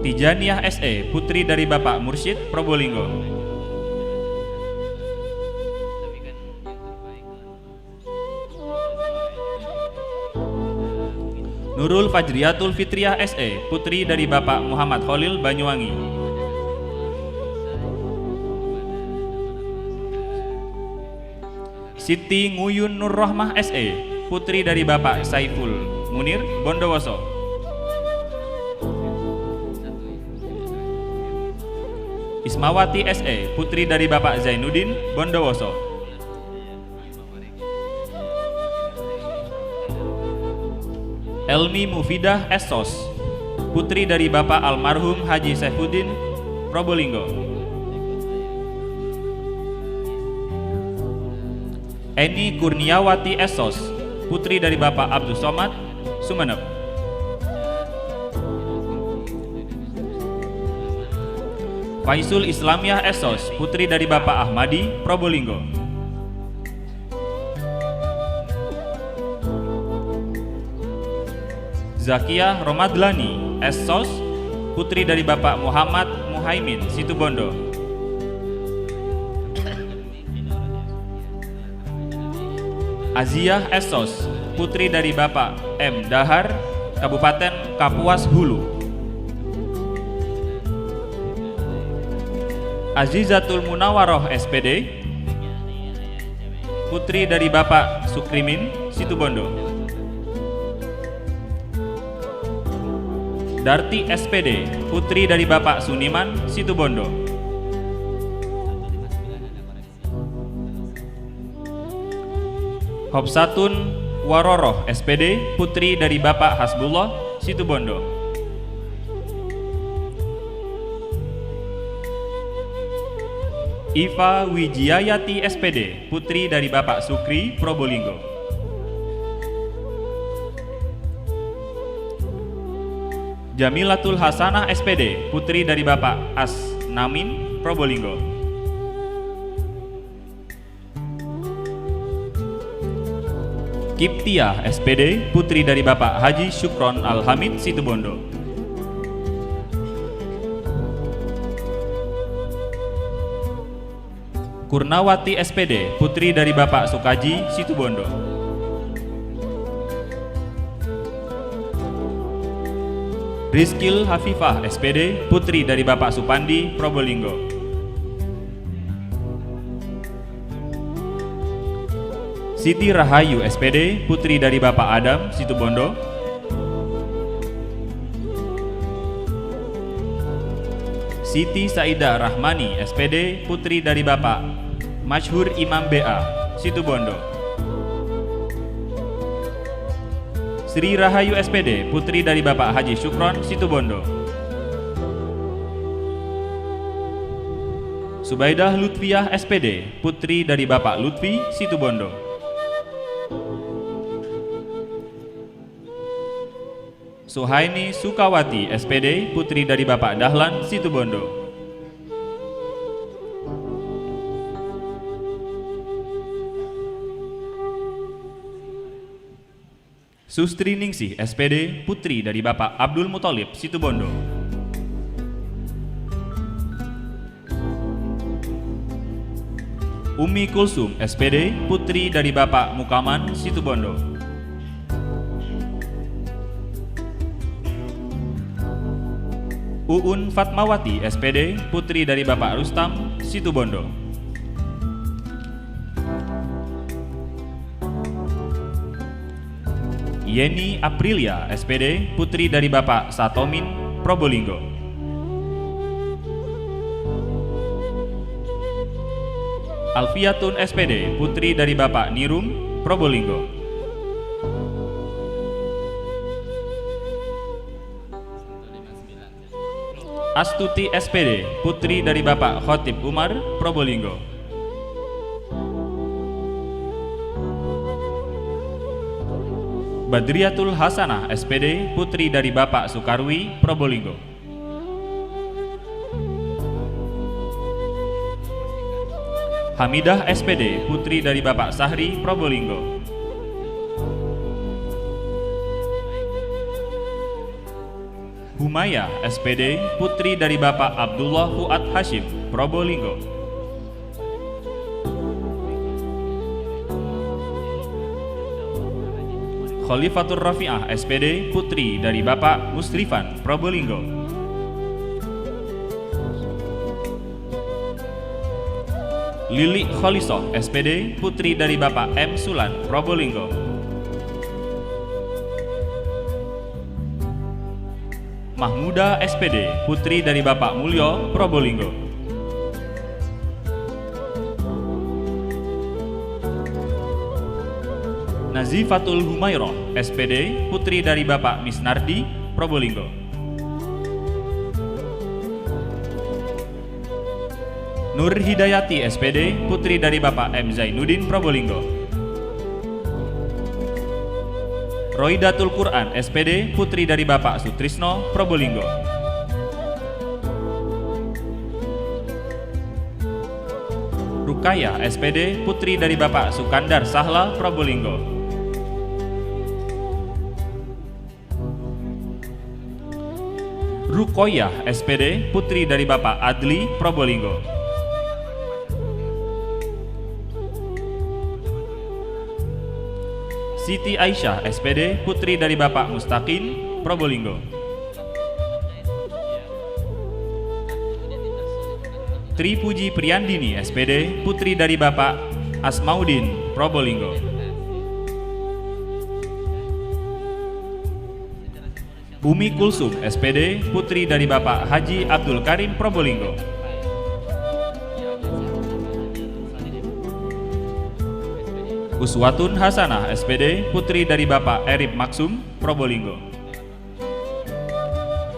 Tijaniah SE, putri dari Bapak Mursyid, Probolinggo. Nurul Fajriatul Fitriah SE, putri dari Bapak Muhammad Khalil, Banyuwangi. Siti Nguyun Nur Rohmah SE, putri dari Bapak Saiful Munir, Bondowoso. Ismawati SE, putri dari Bapak Zainuddin, Bondowoso. Elmi Mufidah Esos, putri dari Bapak Almarhum Haji Saifuddin, Probolinggo. Eni Kurniawati Esos, putri dari Bapak Abdul Somad, Sumenep. Faisul Islamiah Esos, putri dari Bapak Ahmadi, Probolinggo. Zakiyah Romadlani Esos, putri dari Bapak Muhammad Muhaimin, Situbondo. Aziah Esos, putri dari Bapak M. Dahar, Kabupaten Kapuas Hulu. Azizatul Munawaroh SPD, putri dari Bapak Sukrimin, Situbondo. Darti SPD, putri dari Bapak Suniman, Situbondo. Hobsatun Waroroh SPD, putri dari Bapak Hasbullah, Situbondo. Iva Wijayati SPD, putri dari Bapak Sukri, Probolinggo. Jamilatul Hasanah SPD, putri dari Bapak Asnamin, Probolinggo. Kiptiah SPD, putri dari Bapak Haji Syukron Alhamid, Situbondo. Kurnawati SPD, putri dari Bapak Sukaji, Situbondo. Rizkil Hafifah SPD, putri dari Bapak Supandi, Probolinggo. Siti Rahayu SPD, putri dari Bapak Adam, Situbondo. Siti Saidah Rahmani SPD, putri dari Bapak Masyhur Imam BA, Situbondo. Sri Rahayu SPD, putri dari Bapak Haji Syukron, Situbondo. Subaidah Lutfiah SPD, putri dari Bapak Lutfi, Situbondo. Suhaini Sukawati SPD, putri dari Bapak Dahlan, Situbondo. Sustri Ningsih SPD, putri dari Bapak Abdul Muthalib, Situbondo. Umi Kulsum SPD, putri dari Bapak Mukaman, Situbondo. Uun Fatmawati SPD, putri dari Bapak Rustam, Situbondo. Yeni Aprilia SPD, putri dari Bapak Satomin, Probolinggo. Alfiatun SPD, putri dari Bapak Nirum, Probolinggo. Astuti SPD, putri dari Bapak Khotib Umar, Probolinggo. Badriatul Hasanah SPD, putri dari Bapak Sukarwi, Probolinggo. Hamidah SPD, putri dari Bapak Sahri, Probolinggo. Humaya SPD, putri dari Bapak Abdullah Fuad Hashim, Probolinggo. Khalifatur Rafi'ah SPD, putri dari Bapak Musrifan, Probolinggo. Lili Kholisoh SPD, putri dari Bapak M. Sulan, Probolinggo. Mahmuda SPD, putri dari Bapak Mulyo, Probolinggo. Nazifatul Humayroh SPD, putri dari Bapak Misnardi, Probolinggo. Nur Hidayati SPD, putri dari Bapak M. Zainuddin, Probolinggo. Roidatul Quran SPD, putri dari Bapak Sutrisno, Probolinggo. Rukaya SPD, putri dari Bapak Sukandar Sahla, Probolinggo. Rukoyah SPD, putri dari Bapak Adli, Probolinggo. Siti Aisyah SPD, putri dari Bapak Mustaqim, Probolinggo. Tri Puji Priyandini SPD, putri dari Bapak Asmaudin, Probolinggo. Bumi Kulsum SPD, putri dari Bapak Haji Abdul Karim, Probolinggo. Uswatun Hasanah SPD, putri dari Bapak Erip Maksum, Probolinggo.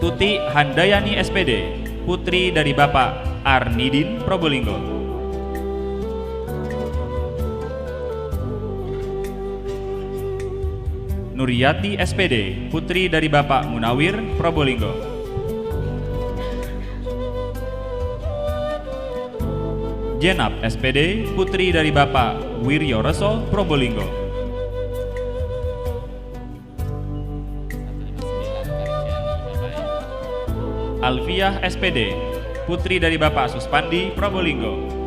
Tuti Handayani SPD, putri dari Bapak Arnidin, Probolinggo. Nuriyati SPD, putri dari Bapak Munawir, Probolinggo. Jenab SPD, putri dari Bapak Wiryo Reso, Probolinggo. Alfiah SPD, putri dari Bapak Suspandi, Probolinggo.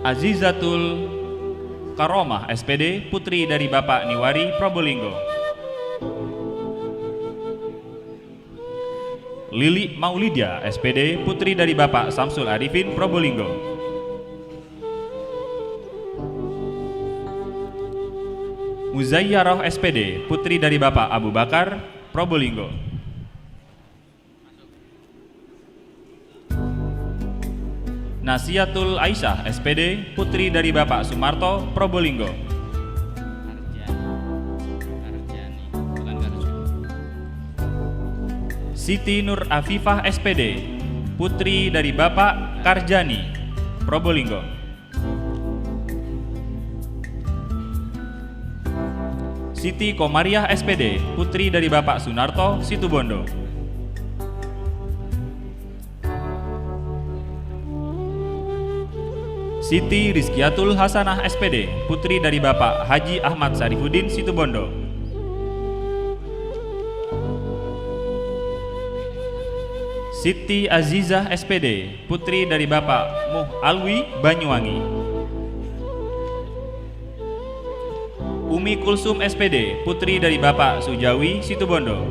Azizatul Karomah SPD, putri dari Bapak Niwari, Probolinggo. Lili Maulidia SPD, putri dari Bapak Samsul Arifin, Probolinggo. Muzayyarah SPD, putri dari Bapak Abu Bakar, Probolinggo. Nasiatul Aisyah SPD, putri dari Bapak Sumarto, Probolinggo. Siti Nur Afifah SPD, putri dari Bapak Karjani, Probolinggo. Siti Komariah SPD, putri dari Bapak Sunarto, Situbondo. Siti Rizkiatul Hasanah SPD, putri dari Bapak Haji Ahmad Sarifuddin, Situbondo. Siti Azizah SPD, putri dari Bapak Muh Alwi, Banyuwangi. Umi Kulsum SPD, putri dari Bapak Sujawi, Situbondo.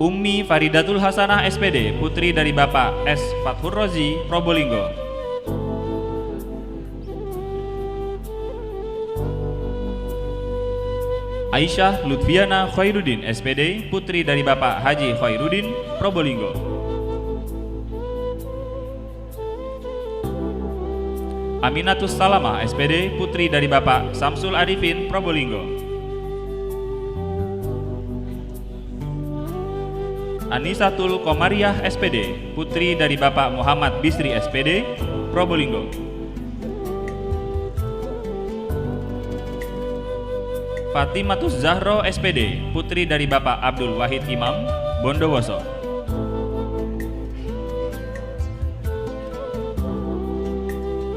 Ummi Faridatul Hasanah SPD, putri dari Bapak S. Fathur Rozi, Probolinggo. Aisyah Lutfiana Khairuddin SPD, putri dari Bapak Haji Khairuddin, Probolinggo. Aminatus Salamah SPD, putri dari Bapak Samsul Arifin, Probolinggo. Anisatul Komariah SPD, putri dari Bapak Muhammad Bisri SPD, Probolinggo. Fatimatus Zahro SPD, putri dari Bapak Abdul Wahid Imam, Bondowoso.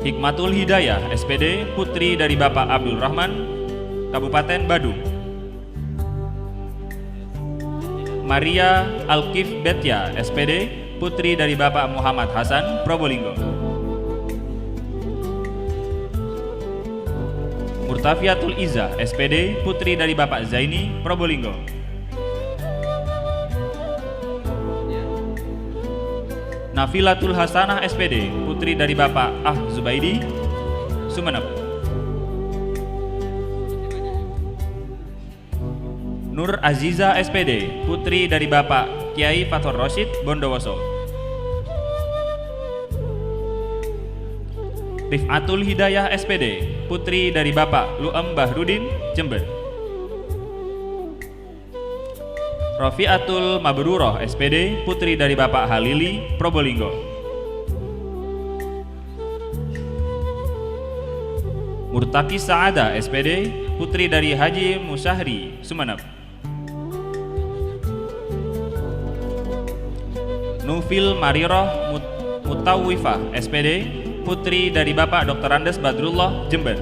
Hikmatul Hidayah SPD, putri dari Bapak Abdul Rahman, Kabupaten Badung. Maria Alkif Betya SPD, putri dari Bapak Muhammad Hasan, Probolinggo. Murtafiatul Izzah SPD, putri dari Bapak Zaini, Probolinggo. Nafilatul Hasanah SPD, putri dari Bapak Ah Zubaidi, Sumeneb. Nur Aziza SPD, putri dari Bapak Kiai Fathur Rosyid, Bondowoso. Rifatul Hidayah SPD, putri dari Bapak Lu'em Bahrudin, Jember. Rofiatul Mabruroh SPD, putri dari Bapak Halili, Probolinggo. Murtaki Saada SPD, putri dari Haji Musahri, Sumeneb. Nufil Mariroh Mutawifah SPD, putri dari Bapak Dr. Andes Badrullah, Jember.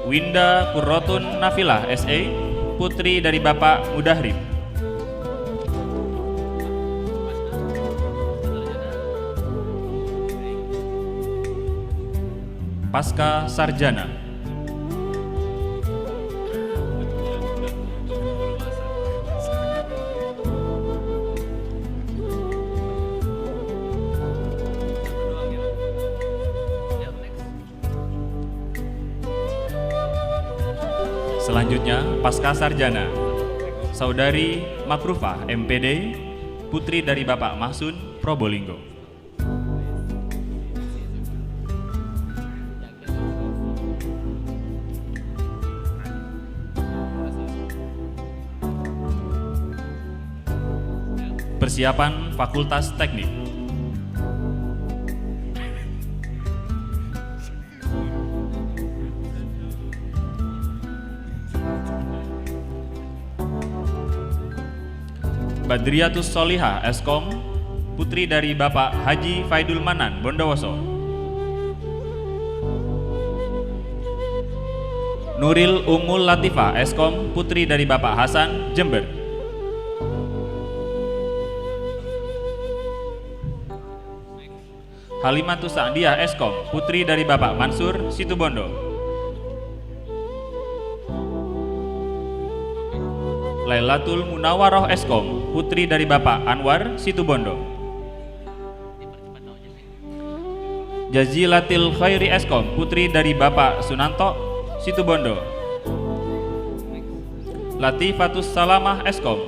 Winda Kurrotun Nafilah SE, putri dari Bapak Mudahrib. Pasca Sarjana. Selanjutnya, Pasca Sarjana, Saudari Makrufah MPD, putri dari Bapak Mahsun, Probolinggo. Persiapan Fakultas Teknik. Badriatus Solihah Eskom, putri dari Bapak Haji Faidul Manan, Bondowoso. Nuril Umul Latifah Eskom, putri dari Bapak Hasan, Jember. Halimatus Sa'diah Eskom, putri dari Bapak Mansur, Situbondo. Lailatul Munawaroh Eskom, putri dari Bapak Anwar, Situbondo. Jazilatil Khairi Eskom, putri dari Bapak Sunanto, Situbondo. Latifatus Salamah Eskom,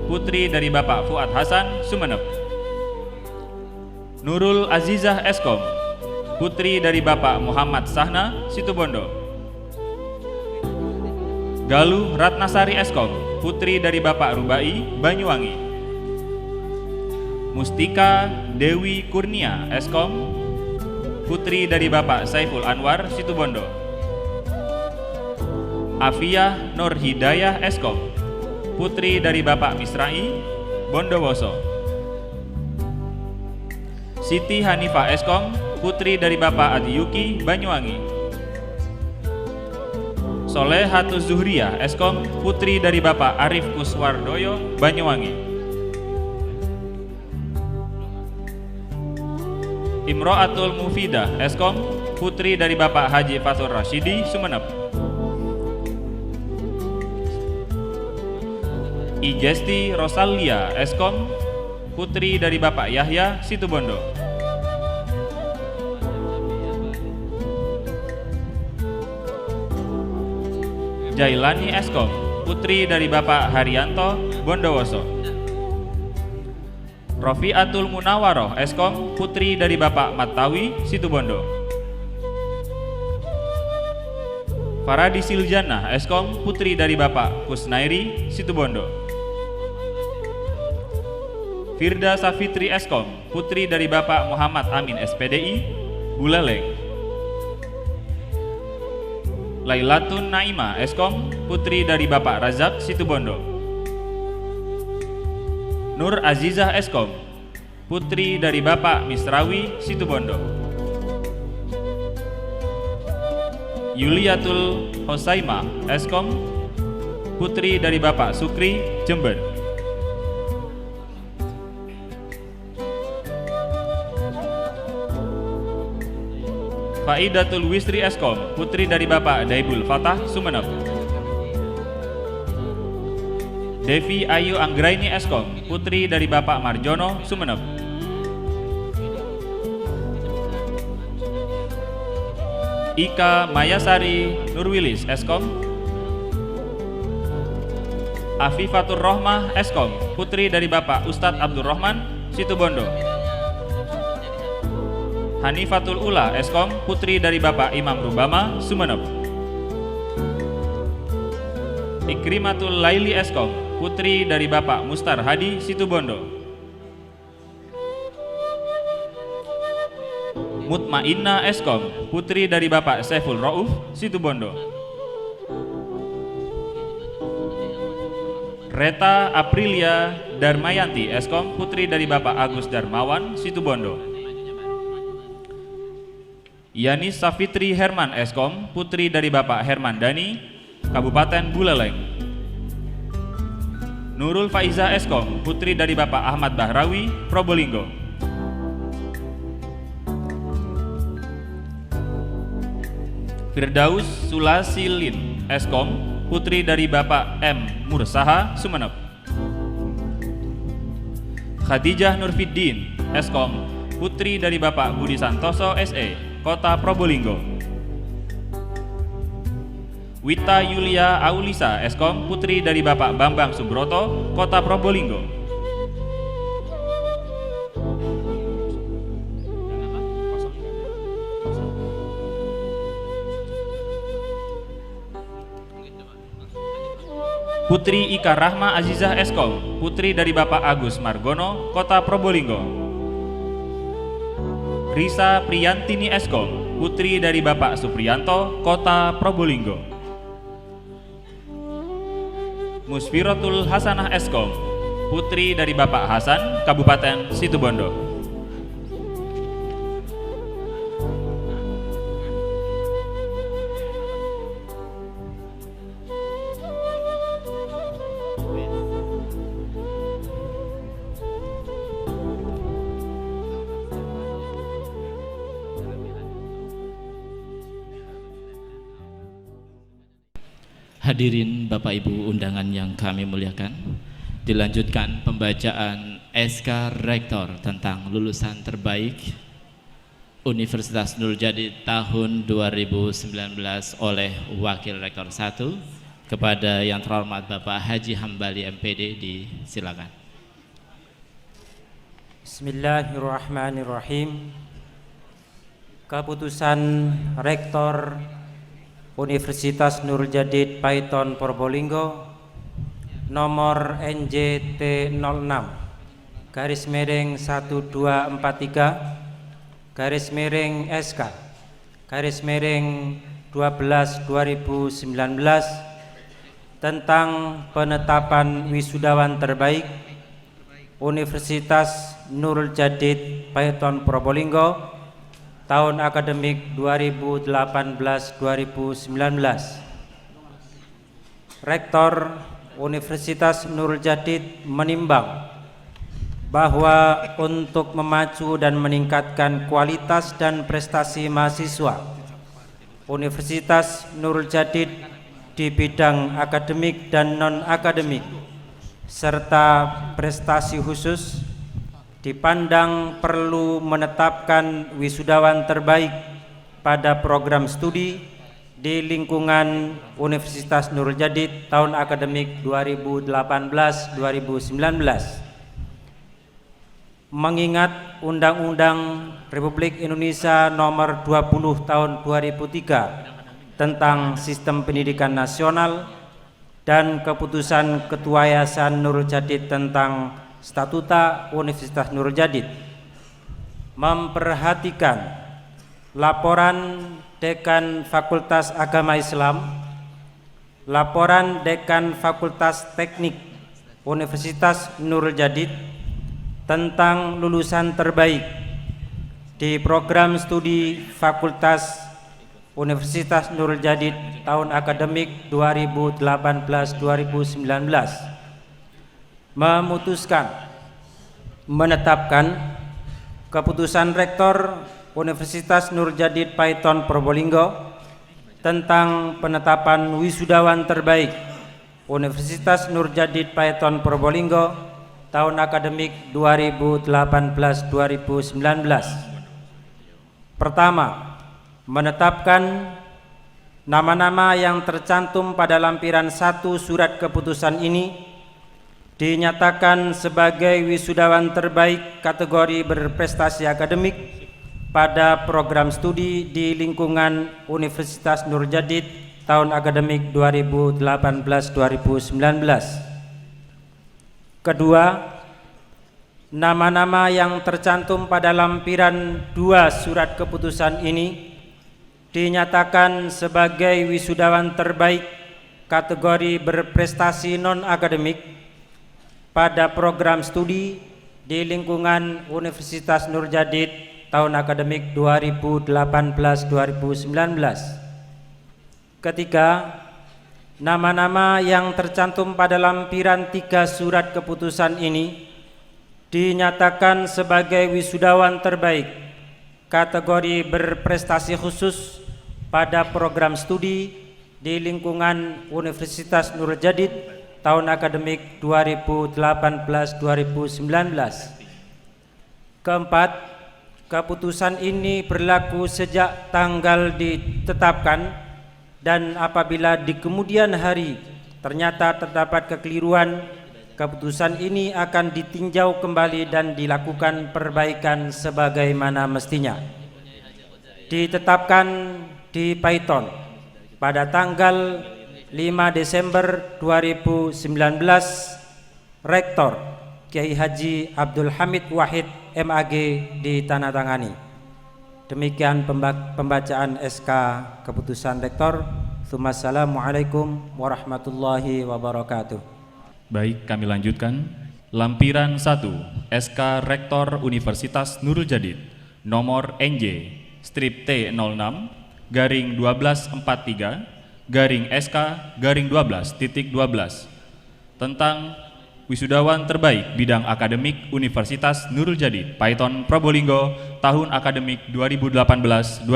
putri dari Bapak Fuad Hasan, Sumeneb. Nurul Azizah Eskom, putri dari Bapak Muhammad Sahna, Situbondo. Galuh Ratnasari Eskom, putri dari Bapak Rubai, Banyuwangi. Mustika Dewi Kurnia Eskom, putri dari Bapak Saiful Anwar, Situbondo. Afiyah Nur Hidayah Eskom, putri dari Bapak Misrai, Bondowoso. Siti Hanifah Eskom, putri dari Bapak Adiyuki, Banyuwangi. Solehatus Zuhriyah Eskom, putri dari Bapak Arif Kuswardoyo, Banyuwangi. Imro'atul Mufidah Eskom, putri dari Bapak Haji Fathur Rasyidi, Sumeneb. Igesti Rosalia Eskom, putri dari Bapak Yahya Situbondo. Jailani Eskom, putri dari Bapak Haryanto Bondowoso. Rofiatul Munawaroh Eskom, putri dari Bapak Matawi Situbondo. Faradi Siljana Eskom, putri dari Bapak Kusnairi Situbondo. Firda Safitri Eskom, putri dari Bapak Muhammad Amin SPDI Buleleng. Lailatun Naima Eskom, putri dari Bapak Razak Situbondo. Nur Azizah Eskom, putri dari Bapak Misrawi Situbondo. Yuliatul Hosaima Eskom, putri dari Bapak Sukri Jember. Faidatul Wisri Eskom, putri dari Bapak Daibul Fatah Sumeneb. Devi Ayu Anggraini Eskom, putri dari Bapak Marjono Sumeneb. Ika Mayasari Nurwilis Eskom. Afifatur Rohmah Eskom, putri dari Bapak Ustadz Abdurrahman Situbondo. Hanifatul Ula Eskom, putri dari Bapak Imam Rubama Sumeneb. Ikrimatul Laili Eskom, putri dari Bapak Mustar Hadi Situbondo. Mutmainna Eskom, putri dari Bapak Saiful Rauf Situbondo. Reta Aprilia Darmayanti Eskom, putri dari Bapak Agus Darmawan Situbondo. Yani Safitri Herman Eskom, putri dari Bapak Herman Dani, Kabupaten Buleleng. Nurul Faiza Eskom, putri dari Bapak Ahmad Bahrawi, Probolinggo. Firdaus Sulasilin Eskom, putri dari Bapak M. Mursaha, Sumeneb. Khadijah Nurfiddin Eskom, putri dari Bapak Budi Santoso SE, Kota Probolinggo. Wita Yulia Aulisa Eskom, putri dari Bapak Bambang Subroto, Kota Probolinggo. Putri Ika Rahma Azizah Eskom, putri dari Bapak Agus Margono, Kota Probolinggo. Risa Priyantini Eskom, putri dari Bapak Supriyanto, Kota Probolinggo. Musfiratul Hasanah Eskom, putri dari Bapak Hasan, Kabupaten Situbondo. Hadirin Bapak Ibu undangan yang kami muliakan, dilanjutkan pembacaan SK Rektor tentang lulusan terbaik Universitas Nurul Jadid tahun 2019 oleh Wakil Rektor 1 kepada yang terhormat Bapak Haji Hambali MPD. Disilakan. Bismillahirrahmanirrahim. Keputusan Rektor Universitas Nurul Jadid Paiton Probolinggo nomor NJT 06 garis miring 1243 garis miring SK garis miring 12/2019 tentang penetapan wisudawan terbaik Universitas Nurul Jadid Paiton Probolinggo tahun akademik 2018-2019. Rektor Universitas Nurul Jadid menimbang bahwa untuk memacu dan meningkatkan kualitas dan prestasi mahasiswa, Universitas Nurul Jadid di bidang akademik dan non-akademik serta prestasi khusus dipandang perlu menetapkan wisudawan terbaik pada program studi di lingkungan Universitas Nurul Jadid tahun akademik 2018-2019. Mengingat Undang-Undang Republik Indonesia Nomor 20 Tahun 2003 tentang Sistem Pendidikan Nasional dan keputusan Ketua Yayasan Nurul Jadid tentang Statuta Universitas Nurul Jadid, memperhatikan laporan Dekan Fakultas Agama Islam, laporan Dekan Fakultas Teknik Universitas Nurul Jadid tentang lulusan terbaik di program studi Fakultas Universitas Nurul Jadid tahun akademik 2018-2019, memutuskan menetapkan keputusan Rektor Universitas Nurul Jadid Paiton Probolinggo tentang penetapan wisudawan terbaik Universitas Nurul Jadid Paiton Probolinggo tahun akademik 2018-2019. Pertama, menetapkan nama-nama yang tercantum pada lampiran 1 surat keputusan ini dinyatakan sebagai wisudawan terbaik kategori berprestasi akademik pada program studi di lingkungan Universitas Nurul Jadid tahun akademik 2018-2019. Kedua, nama-nama yang tercantum pada lampiran 2 surat keputusan ini dinyatakan sebagai wisudawan terbaik kategori berprestasi non-akademik pada program studi di lingkungan Universitas Nurul Jadid tahun akademik 2018-2019. Ketiga, nama-nama yang tercantum pada lampiran 3 surat keputusan ini dinyatakan sebagai wisudawan terbaik kategori berprestasi khusus pada program studi di lingkungan Universitas Nurul Jadid tahun akademik 2018-2019. Keempat, keputusan ini berlaku sejak tanggal ditetapkan, dan apabila di kemudian hari ternyata terdapat kekeliruan, keputusan ini akan ditinjau kembali dan dilakukan perbaikan sebagaimana mestinya. Ditetapkan di Paiton pada tanggal 5 Desember 2019, Rektor Kiai Haji Abdul Hamid Wahid MAG ditandatangani. Demikian pembacaan SK keputusan Rektor. Assalamualaikum warahmatullahi wabarakatuh. Baik, kami lanjutkan. Lampiran 1 SK Rektor Universitas Nurul Jadid nomor NJ strip T06 garing 1243 garing SK garing 12.12 tentang wisudawan terbaik bidang akademik Universitas Nurul Jadid Paiton Probolinggo tahun akademik 2018-2019.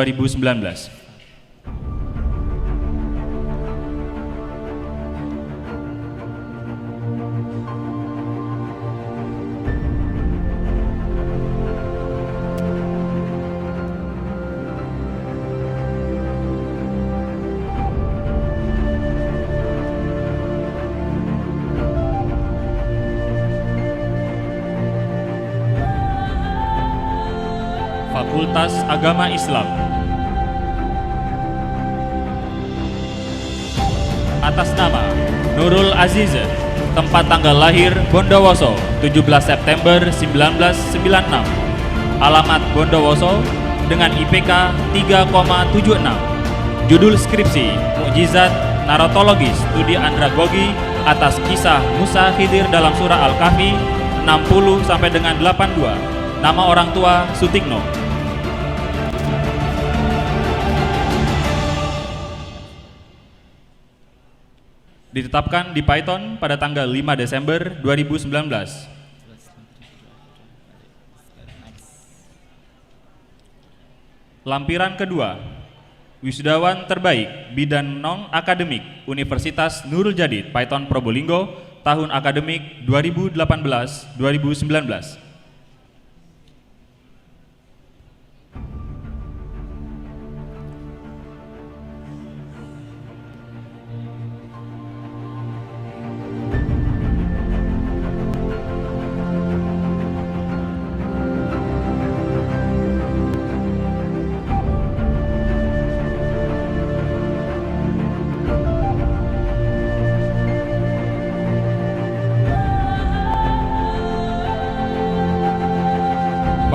Fakultas Agama Islam. Atas nama Nurul Aziza, tempat tanggal lahir Bondowoso 17 September 1996, alamat Bondowoso dengan IPK 3,76, judul skripsi Mukjizat Narratologis Studi Andragogi atas kisah Musa Khidir dalam surah Al-Kahfi 60 sampai dengan 82. Nama orang tua Sutikno. Ditetapkan di Paiton pada tanggal 5 Desember 2019. Lampiran kedua, wisudawan terbaik bidang non-akademik Universitas Nurul Jadid Paiton Probolinggo tahun akademik 2018-2019.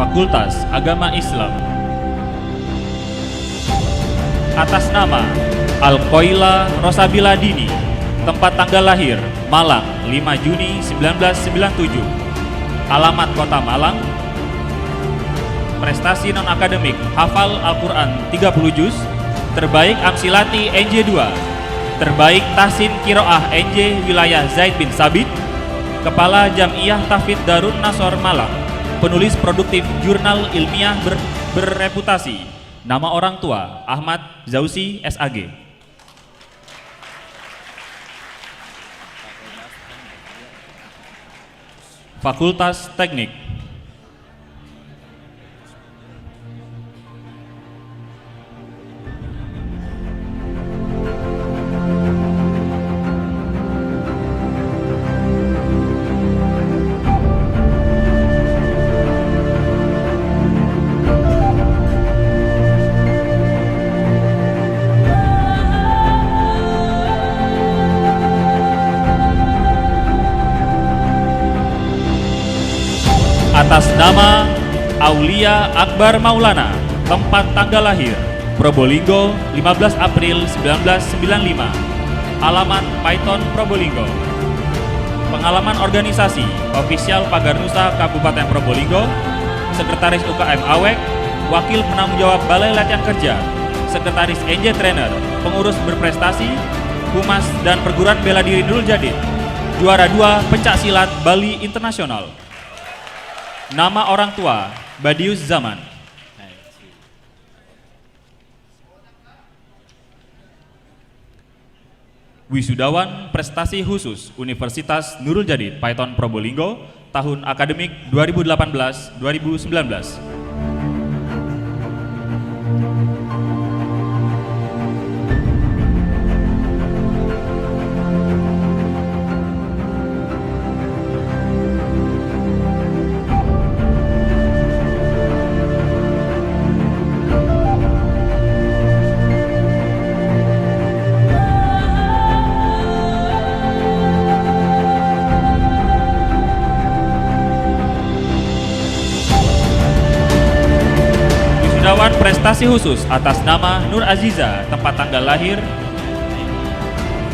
Fakultas Agama Islam. Atas nama Al-Qoila Rosabila Dini, tempat tanggal lahir Malang 5 Juni 1997, alamat Kota Malang, prestasi non-akademik hafal Al-Quran 30 juz, terbaik Amsilati NJ2, terbaik Tahsin Kiroah NJ Wilayah Zaid bin Sabit, Kepala Jam'iyah Tahfidz Darun Nasor Malang, penulis produktif jurnal ilmiah berreputasi. Nama orang tua Ahmad Zausi SAG. Fakultas Teknik. Atas nama Aulia Akbar Maulana, tempat tanggal lahir Probolinggo 15 April 1995, alamat Python Probolinggo. Pengalaman organisasi ofisial Pagar Nusa Kabupaten Probolinggo, Sekretaris UKM AWEK, Wakil Penanggung Jawab Balai Latihan Kerja, Sekretaris NJ Trainer, Pengurus Berprestasi, Humas dan Perguruan Bela Diri Nurul Jadid, juara 2 pencak silat Bali Internasional. Nama orang tua Badius Zaman. Wisudawan Prestasi Khusus Universitas Nurul Jadid Python Probolinggo tahun akademik 2018-2019. Prestasi khusus atas nama Nur Aziza, tempat tanggal lahir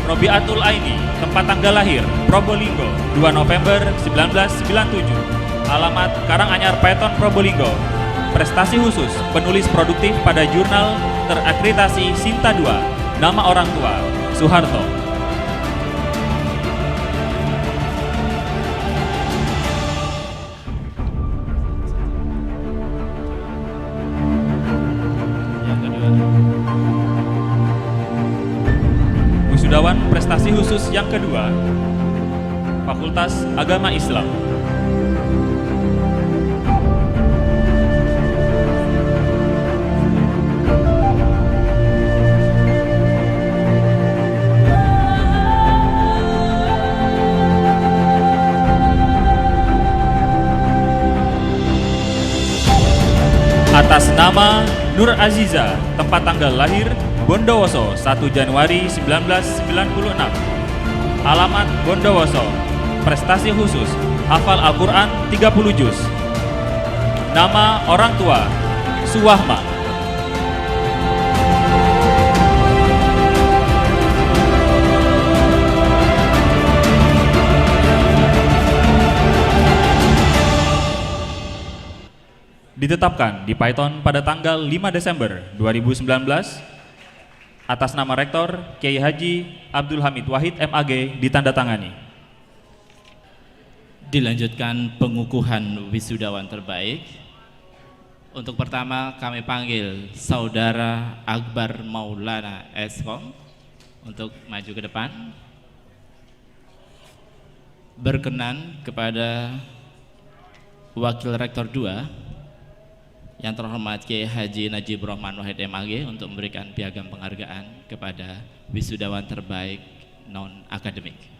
Robiatul Aini, tempat tanggal lahir Probolinggo 2 November 1997, alamat Karanganyar Python Probolinggo. Prestasi khusus penulis produktif pada jurnal terakreditasi Sinta 2. Nama orang tua Soeharto. Wisudawan prestasi khusus yang kedua, Fakultas Agama Islam. Atas nama Nur Aziza, tempat tanggal lahir Bondowoso 1 Januari 1996, alamat Bondowoso. Prestasi khusus hafal Al-Quran 30 juz. Nama orang tua Suwahma. Ditetapkan di Python pada tanggal 5 Desember 2019 atas nama Rektor Kiai Haji Abdul Hamid Wahid MAG ditandatangani. Dilanjutkan pengukuhan wisudawan terbaik. Untuk pertama kami panggil Saudara Akbar Maulana Eskom untuk maju ke depan. Berkenan kepada Wakil Rektor 2 yang terhormat Kiai Haji Najib Rahman Wahid MAG untuk memberikan piagam penghargaan kepada wisudawan terbaik non-akademik.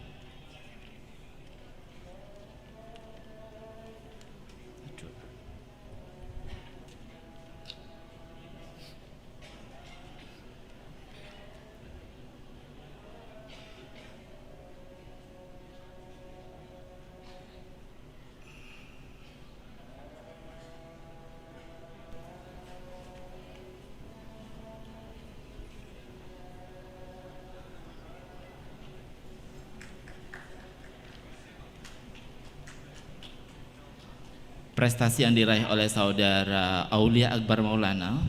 Prestasi yang diraih oleh saudara Aulia Akbar Maulana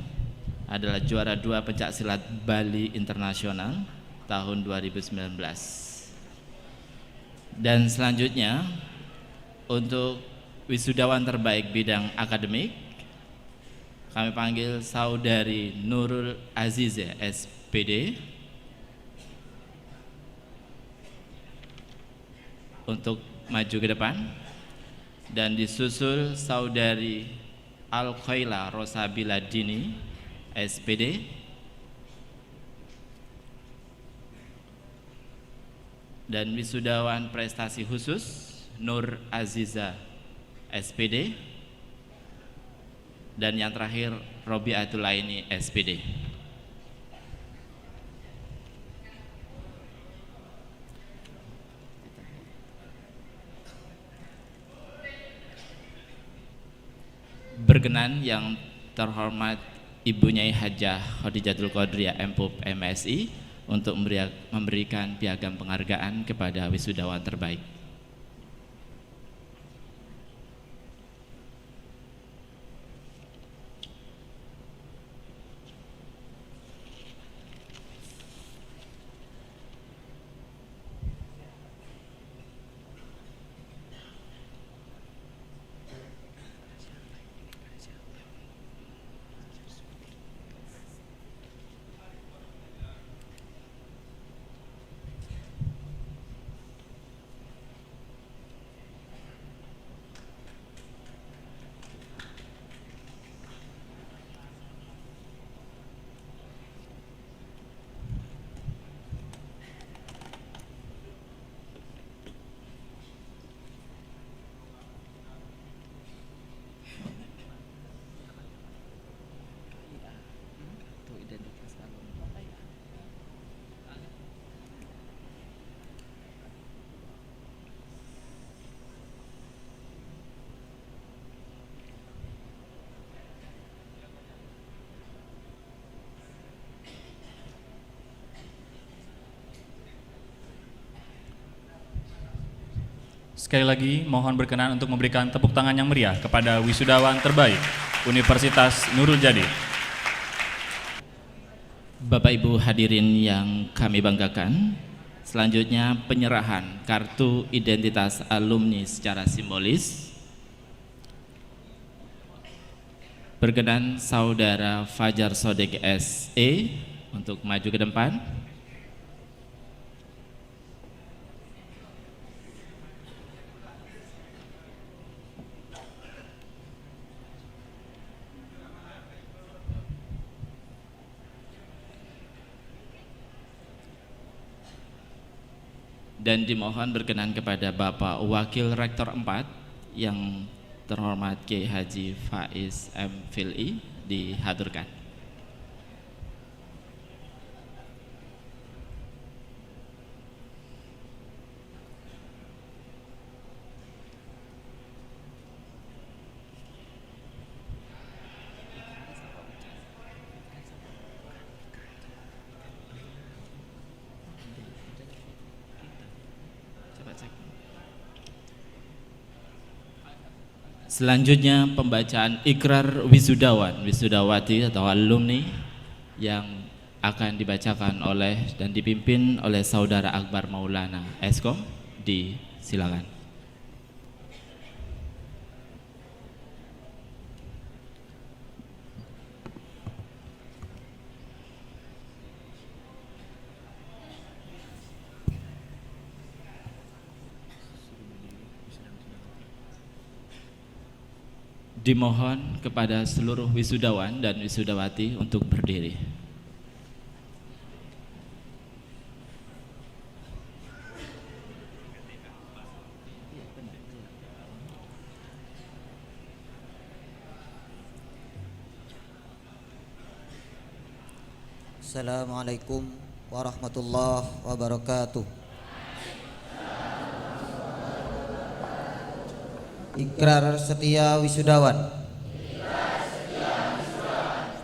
adalah juara 2 pencak silat Bali Internasional tahun 2019. Dan selanjutnya untuk wisudawan terbaik bidang akademik kami panggil saudari Nurul Azize SPD untuk maju ke depan, dan disusul saudari Al-Khaila Rosabila Dini SPD, dan wisudawan prestasi khusus Nur Aziza SPD, dan yang terakhir Robiatul Laini SPD. Berkenan yang terhormat Ibu Nyai Hajah Khadijatul Qadriyah MPUP MSI untuk memberikan piagam penghargaan kepada wisudawan terbaik. Sekali lagi mohon berkenan untuk memberikan tepuk tangan yang meriah kepada wisudawan terbaik Universitas Nurul Jadid. Bapak Ibu hadirin yang kami banggakan, selanjutnya penyerahan kartu identitas alumni secara simbolis. Berkenan saudara Fajar Sodek SE untuk maju ke depan. Dan dimohon berkenan kepada Bapak Wakil Rektor 4 yang terhormat Kiai Haji Faiz M. Fil'i dihaturkan. Selanjutnya pembacaan ikrar wisudawan, wisudawati atau alumni yang akan dibacakan oleh dan dipimpin oleh Saudara Akbar Maulana Eskom. Disilakan. Dimohon kepada seluruh wisudawan dan wisudawati untuk berdiri. Assalamualaikum warahmatullahi wabarakatuh. Ikrar setia wisudawan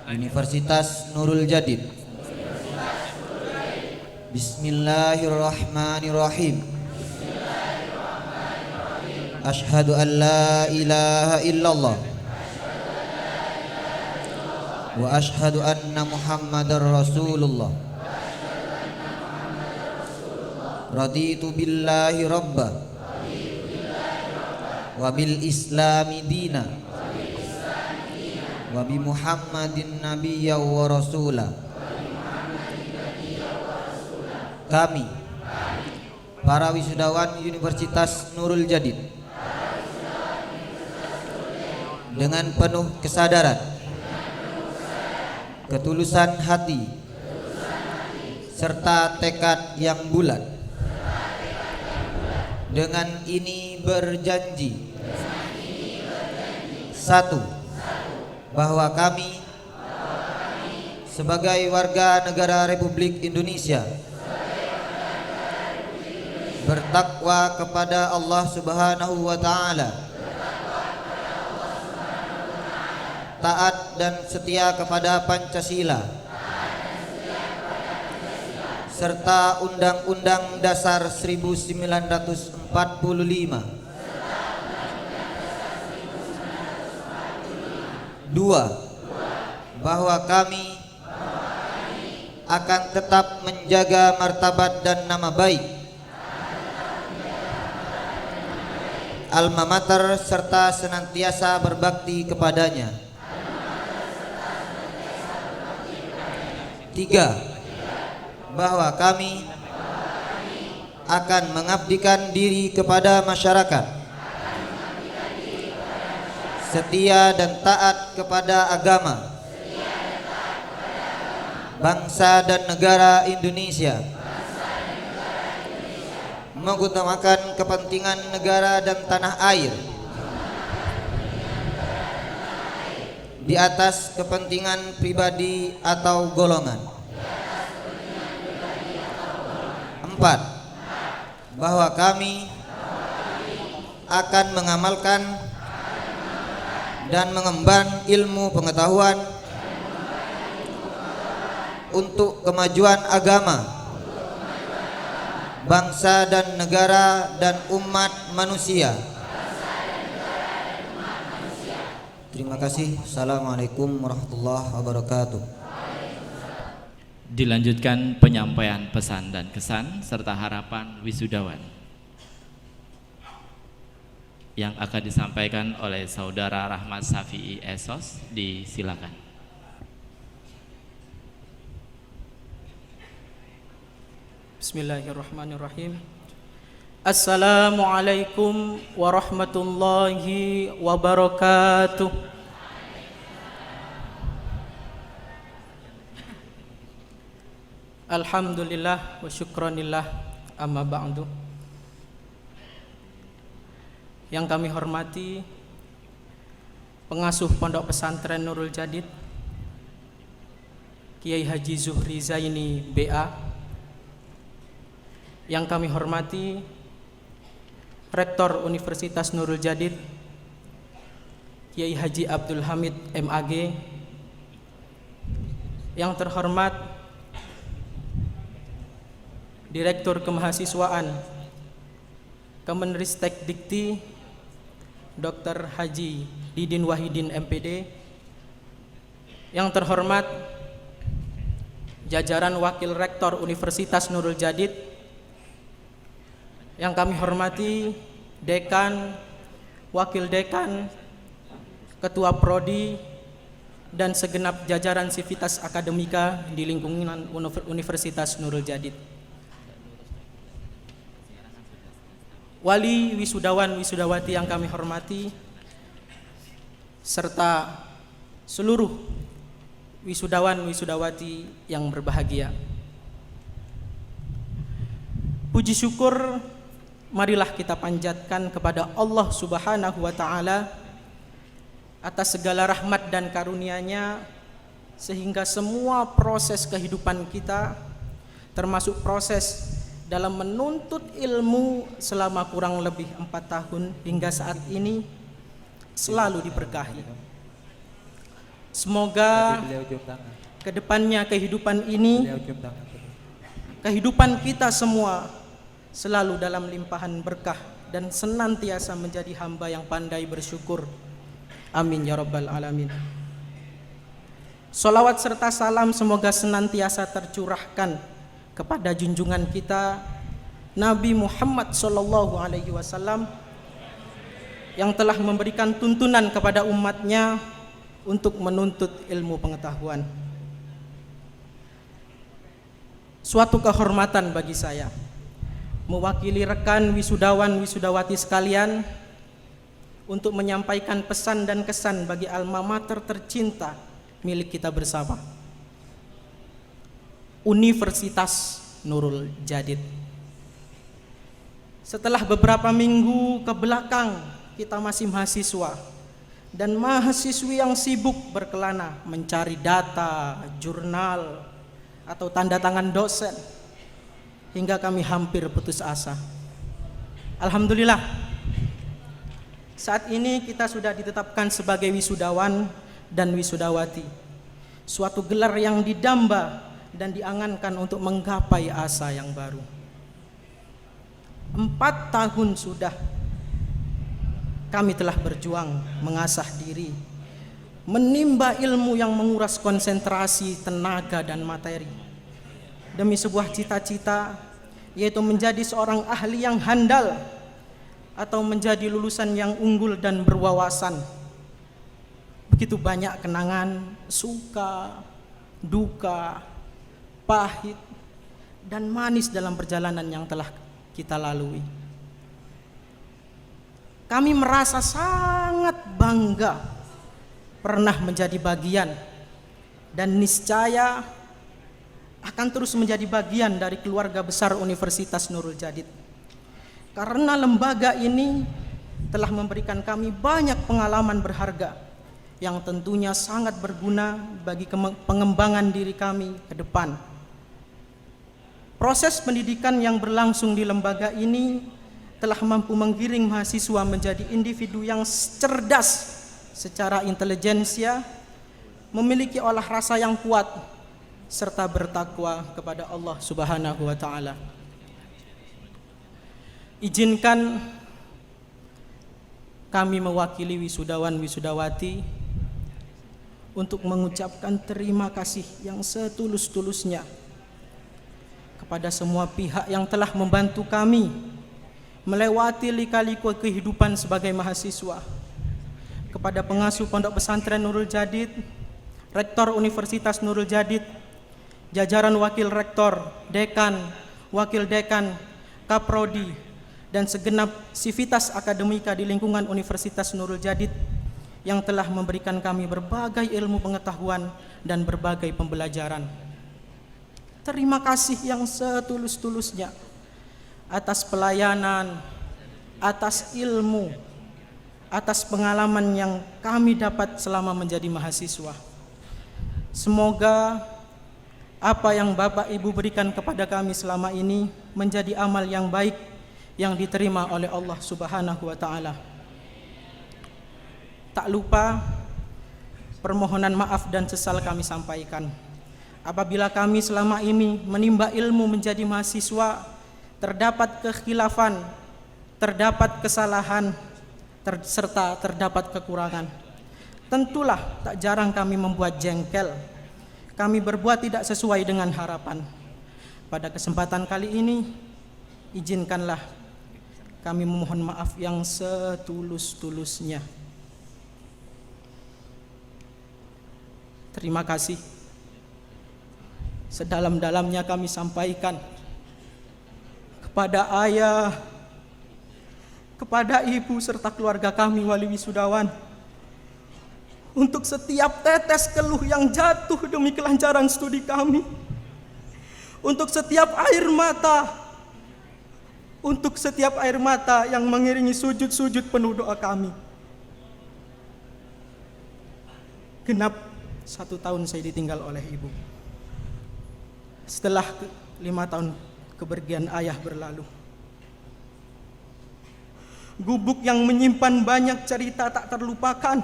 Universitas Nurul Jadid. Bismillahirrahmanirrahim. Asyhadu an la ilaha illallah wa asyhadu anna Muhammadar Rasulullah. Raditu billahi rabba wa bil islami dina wa bi Muhammadin nabiyya wa rasula. Kami para wisudawan Universitas Nurul Jadid dengan penuh kesadaran, ketulusan hati, serta tekad yang bulat, dengan ini berjanji: satu, bahwa kami sebagai warga negara Republik Indonesia bertakwa kepada Allah Subhanahu wa Ta'ala, taat dan setia kepada Pancasila serta Undang-Undang Dasar 1945. Dua, bahwa kami akan tetap menjaga martabat dan nama baik alma mater serta senantiasa berbakti kepadanya. Tiga, bahwa kami akan mengabdikan diri kepada masyarakat, setia dan taat kepada agama, bangsa dan negara Indonesia, mengutamakan kepentingan negara dan tanah air di atas kepentingan pribadi atau golongan. Empat, bahwa kami akan mengamalkan dan mengemban ilmu pengetahuan untuk kemajuan agama, bangsa dan negara dan umat manusia. Terima kasih. Assalamualaikum warahmatullahi wabarakatuh. Dilanjutkan penyampaian pesan dan kesan serta harapan wisudawan yang akan disampaikan oleh Saudara Rahmat Safi'i Esos. Disilakan. Bismillahirrahmanirrahim. Assalamualaikum warahmatullahi wabarakatuh. Alhamdulillah wa syukranillah, amma ba'du. Yang kami hormati pengasuh Pondok Pesantren Nurul Jadid Kiai Haji Zuhri Zaini BA. Yang kami hormati Rektor Universitas Nurul Jadid Kiai Haji Abdul Hamid MAG. Yang terhormat Direktur Kemahasiswaan Kemenristek Dikti Dr. Haji Didin Wahidin MPD. Yang terhormat jajaran Wakil Rektor Universitas Nurul Jadid. Yang kami hormati Dekan, Wakil Dekan, Ketua Prodi, dan segenap jajaran Sivitas Akademika di lingkungan Universitas Nurul Jadid. Wali wisudawan wisudawati yang kami hormati, serta seluruh wisudawan wisudawati yang berbahagia. Puji syukur marilah kita panjatkan kepada Allah Subhanahu wa taala atas segala rahmat dan karunia-Nya, sehingga semua proses kehidupan kita, termasuk proses dalam menuntut ilmu selama kurang lebih 4 tahun hingga saat ini, selalu diberkahi. Semoga kedepannya kehidupan ini, kehidupan kita semua selalu dalam limpahan berkah dan senantiasa menjadi hamba yang pandai bersyukur. Amin ya rabbal alamin. Salawat serta salam semoga senantiasa tercurahkan kepada junjungan kita Nabi Muhammad sallallahu alaihi wasallam yang telah memberikan tuntunan kepada umatnya untuk menuntut ilmu pengetahuan. Suatu kehormatan bagi saya mewakili rekan wisudawan wisudawati sekalian untuk menyampaikan pesan dan kesan bagi alma mater tercinta milik kita bersama, Universitas Nurul Jadid. Setelah beberapa minggu ke belakang kita masih mahasiswa dan mahasiswi yang sibuk berkelana mencari data, jurnal, atau tanda tangan dosen, hingga kami hampir putus asa. Alhamdulillah, saat ini kita sudah ditetapkan sebagai wisudawan dan wisudawati, suatu gelar yang didamba dan diangankan untuk menggapai asa yang baru. 4 tahun sudah kami telah berjuang mengasah diri, menimba ilmu yang menguras konsentrasi, tenaga, dan materi demi sebuah cita-cita, yaitu menjadi seorang ahli yang handal atau menjadi lulusan yang unggul dan berwawasan. Begitu banyak kenangan, suka, duka, pahit, dan manis dalam perjalanan yang telah kita lalui. Kami merasa sangat bangga pernah menjadi bagian dan niscaya akan terus menjadi bagian dari keluarga besar Universitas Nurul Jadid. Karena lembaga ini telah memberikan kami banyak pengalaman berharga yang tentunya sangat berguna bagi pengembangan diri kami ke depan. Proses pendidikan yang berlangsung di lembaga ini telah mampu menggiring mahasiswa menjadi individu yang cerdas secara intelijensia, memiliki olah rasa yang kuat, serta bertakwa kepada Allah Subhanahu wa taala. Izinkan kami mewakili wisudawan wisudawati untuk mengucapkan terima kasih yang setulus-tulusnya kepada semua pihak yang telah membantu kami melewati lika-liku kehidupan sebagai mahasiswa, kepada pengasuh Pondok Pesantren Nurul Jadid, Rektor Universitas Nurul Jadid, jajaran wakil rektor, dekan, wakil dekan, kaprodi, dan segenap sivitas akademika di lingkungan Universitas Nurul Jadid yang telah memberikan kami berbagai ilmu pengetahuan dan berbagai pembelajaran. Terima kasih yang setulus-tulusnya atas pelayanan, atas ilmu, atas pengalaman yang kami dapat selama menjadi mahasiswa. Semoga apa yang Bapak Ibu berikan kepada kami selama ini menjadi amal yang baik yang diterima oleh Allah Subhanahu wa taala. Tak lupa permohonan maaf dan sesal kami sampaikan apabila kami selama ini menimba ilmu menjadi mahasiswa terdapat kekhilafan, terdapat kesalahan, serta terdapat kekurangan. Tentulah tak jarang kami membuat jengkel, kami berbuat tidak sesuai dengan harapan. Pada kesempatan kali ini, izinkanlah kami memohon maaf yang setulus-tulusnya. Terima kasih. Sedalam-dalamnya kami sampaikan kepada ayah, kepada ibu serta keluarga kami wali wisudawan, untuk setiap tetes keluh yang jatuh demi kelancaran studi kami, untuk setiap air mata yang mengiringi sujud-sujud penuh doa kami. Genap 1 tahun saya ditinggal oleh ibu. Setelah 5 tahun kepergian ayah berlalu, gubuk yang menyimpan banyak cerita tak terlupakan,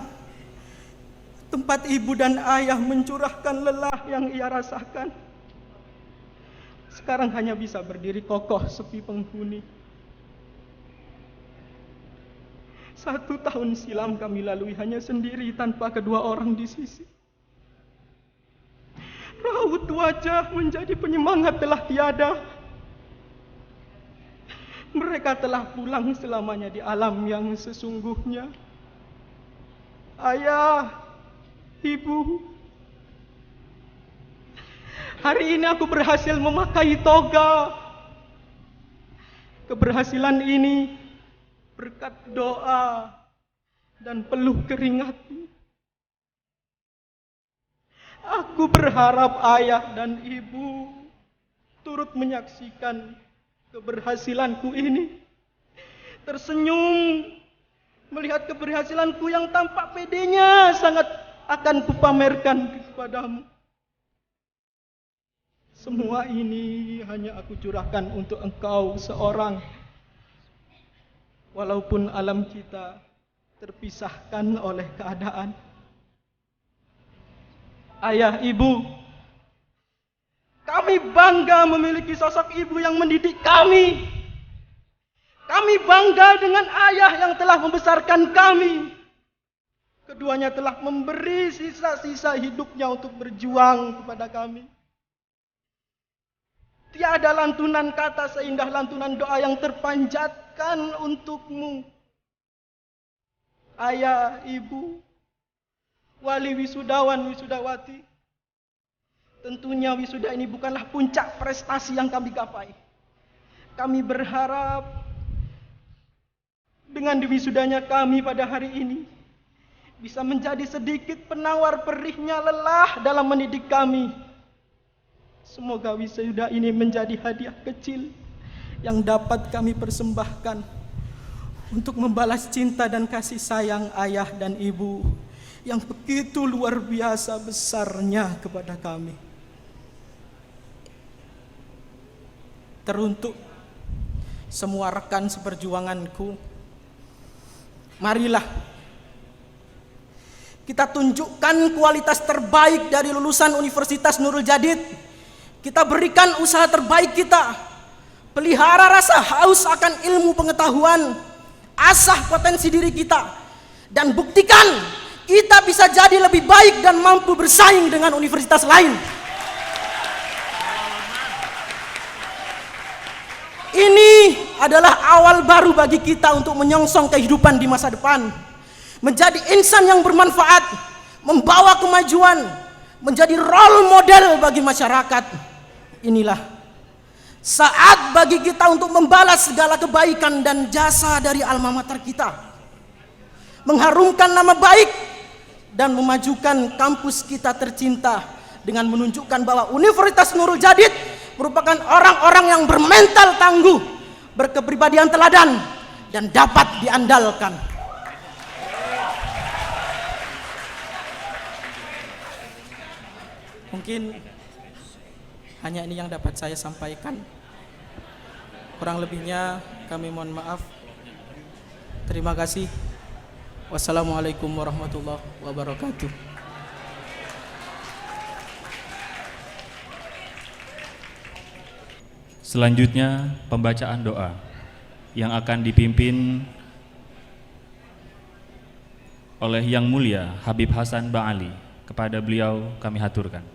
tempat ibu dan ayah mencurahkan lelah yang ia rasakan, sekarang hanya bisa berdiri kokoh sepi penghuni. 1 tahun silam kami lalui hanya sendiri tanpa kedua orang di sisi. Raut wajah menjadi penyemangat telah tiada. Mereka telah pulang selamanya di alam yang sesungguhnya. Ayah, ibu, hari ini aku berhasil memakai toga. Keberhasilan ini berkat doa dan peluh keringatku. Aku berharap ayah dan ibu turut menyaksikan keberhasilanku ini, tersenyum melihat keberhasilanku yang tampak pedenya sangat akan kupamerkan kepadamu. Semua ini hanya aku curahkan untuk engkau seorang. Walaupun alam kita terpisahkan oleh keadaan. Ayah, ibu, kami bangga memiliki sosok ibu yang mendidik kami. Kami bangga dengan ayah yang telah membesarkan kami. Keduanya telah memberi sisa-sisa hidupnya untuk berjuang kepada kami. Tiada lantunan kata seindah lantunan doa yang terpanjatkan untukmu. Ayah, ibu, wali wisudawan, wisudawati. Tentunya wisuda ini bukanlah puncak prestasi yang kami gapai. Kami berharap dengan diwisudanya kami pada hari ini bisa menjadi sedikit penawar perihnya lelah dalam mendidik kami. Semoga wisuda ini menjadi hadiah kecil yang dapat kami persembahkan untuk membalas cinta dan kasih sayang ayah dan ibu yang begitu luar biasa besarnya kepada kami. Teruntuk semua rekan seperjuanganku, marilah kita tunjukkan kualitas terbaik dari lulusan Universitas Nurul Jadid. Kita berikan usaha terbaik kita, pelihara rasa haus akan ilmu pengetahuan, asah potensi diri kita, dan buktikan kita bisa jadi lebih baik dan mampu bersaing dengan universitas lain. Ini adalah awal baru bagi kita untuk menyongsong kehidupan di masa depan, menjadi insan yang bermanfaat, membawa kemajuan, menjadi role model bagi masyarakat. Inilah saat bagi kita untuk membalas segala kebaikan dan jasa dari alma mater kita, mengharumkan nama baik dan memajukan kampus kita tercinta dengan menunjukkan bahwa Universitas Nurul Jadid merupakan orang-orang yang bermental tangguh, berkepribadian teladan, dan dapat diandalkan. Mungkin hanya ini yang dapat saya sampaikan. Kurang lebihnya kami mohon maaf. Terima kasih. Wassalamualaikum warahmatullahi wabarakatuh. Selanjutnya pembacaan doa yang akan dipimpin oleh Yang Mulia Habib Hasan Ba'ali. Kepada beliau kami haturkan.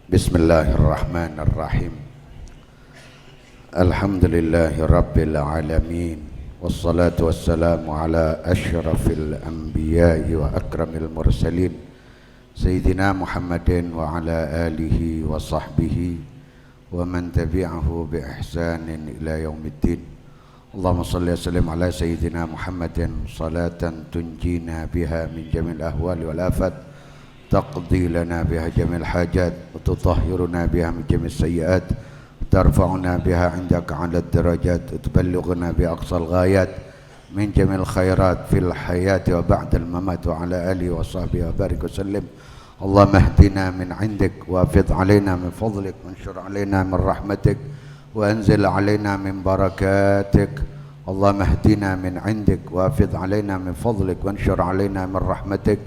Bismillahirrahmanirrahim. Alhamdulillahi rabbil alamin. Wassalatu wassalamu ala asyrafil anbiya'i wa akramil mursalin Sayyidina Muhammadin wa ala alihi wa sahbihi ومن تبعه بإحسان إلى يوم الدين. اللهم صل وسلم على سيدنا محمد صلاة تنجينا بها من جميع الأهوال والآفات، تقضي لنا بها جميع الحاجات، وتطهرنا بها من جميع السيئات، ترفعنا بها عندك على الدرجات، وتبلغنا بأقصى الغايات من جميع الخيرات في الحياة وبعد الممات، وعلى آله وصحبه وبارك وسلم. اللهم اهدنا من عندك، وافض علينا من فضلك، وانشر علينا من رحمتك، وانزل علينا من بركاتك. اللهم اهدنا من عندك، وافض علينا من فضلك، وانشر علينا من رحمتك،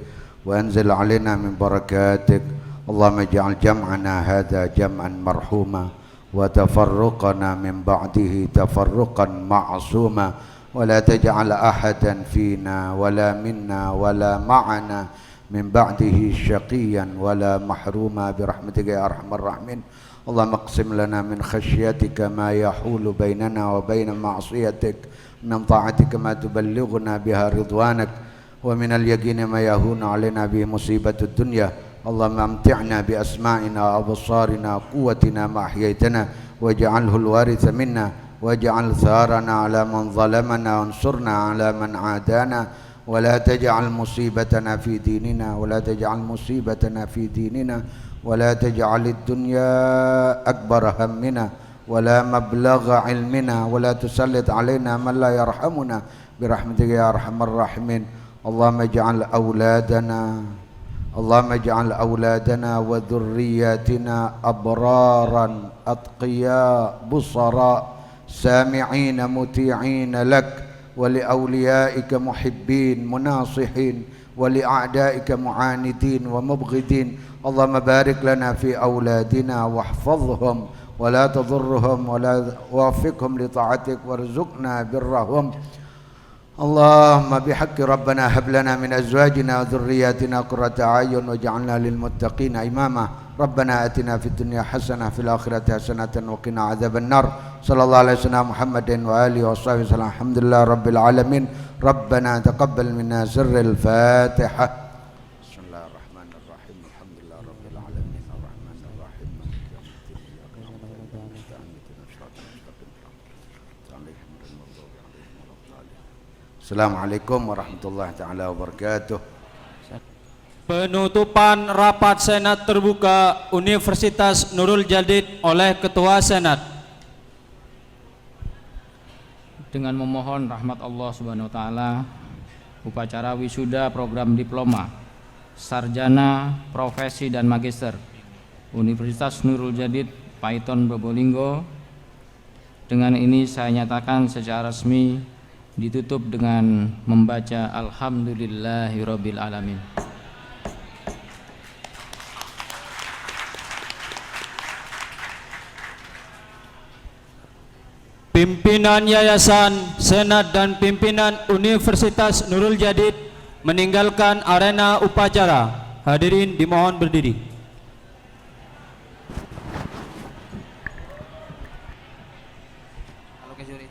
وانزل علينا من بركاتك. اللهم اجعل جمعنا هذا جمعا مرحوما، وتفرقنا من بعده تفرقا معصوما، ولا تجعل أحدا فينا ولا منا ولا معنا من بعده شقيا ولا محروما برحمتك يا أرحم الراحمين. اللهم اقسم لنا من خشيتك ما يحول بيننا وبين معصيتك، من طاعتك ما تبلغنا بها رضوانك، ومن اليقين ما يهون علينا به مصيبة الدنيا. اللهم امتعنا بأسماعنا وأبصارنا قوتنا ما أحييتنا، واجعله الوارث منا، واجعل ثارنا على من ظلمنا، وانصرنا على من عادانا، ولا تجعل مصيبتنا في ديننا، ولا تجعل مصيبتنا في ديننا، ولا تجعل الدنيا أكبر همنا ولا مبلغ علمنا، ولا تسلط علينا من لا يرحمنا برحمتك يا أرحم الراحمين. اللهم اجعل أولادنا وذرياتنا أبرارا أتقياء بصراء سامعين مطيعين لك، ولأوليائك محبين مناصحين، ولأعدائك معاندين ومبغضين. اللهم بارك لنا في أولادنا واحفظهم ولا تضرهم، ولا وفقهم لطاعتك وارزقنا برهم. اللهم بحق ربنا هب لنا من أزواجنا وذرياتنا قرة أعين واجعلنا للمتقين إماما. ربنا آتنا في الدنيا حسنة في الآخرة حسنة وقنا عذاب النار. صلى الله عليه وسلم محمد وآله وصحبه وسلم. الحمد لله رب العالمين. ربنا تقبل منا سر الفاتحة. بسم الله الرحمن الرحيم. الحمد لله رب العالمين الرحمن الرحيم مالك يوم الدين إياك نعبد وإياك نستعين اهدنا الصراط المستقيم صراط عليهم غير المغضوب عليهم ولا الضالين. Assalamualaikum warahmatullahi taala wabarakatuh. Penutupan rapat Senat terbuka Universitas Nurul Jadid oleh Ketua Senat. Dengan memohon rahmat Allah Subhanahu wa taala, upacara wisuda program diploma, sarjana, profesi dan magister Universitas Nurul Jadid Paiton Probolinggo. Dengan ini saya nyatakan secara resmi ditutup dengan membaca Alhamdulillahirabbil alamin. Pimpinan Yayasan, Senat dan pimpinan Universitas Nurul Jadid meninggalkan arena upacara. Hadirin dimohon berdiri. Oke, Juri.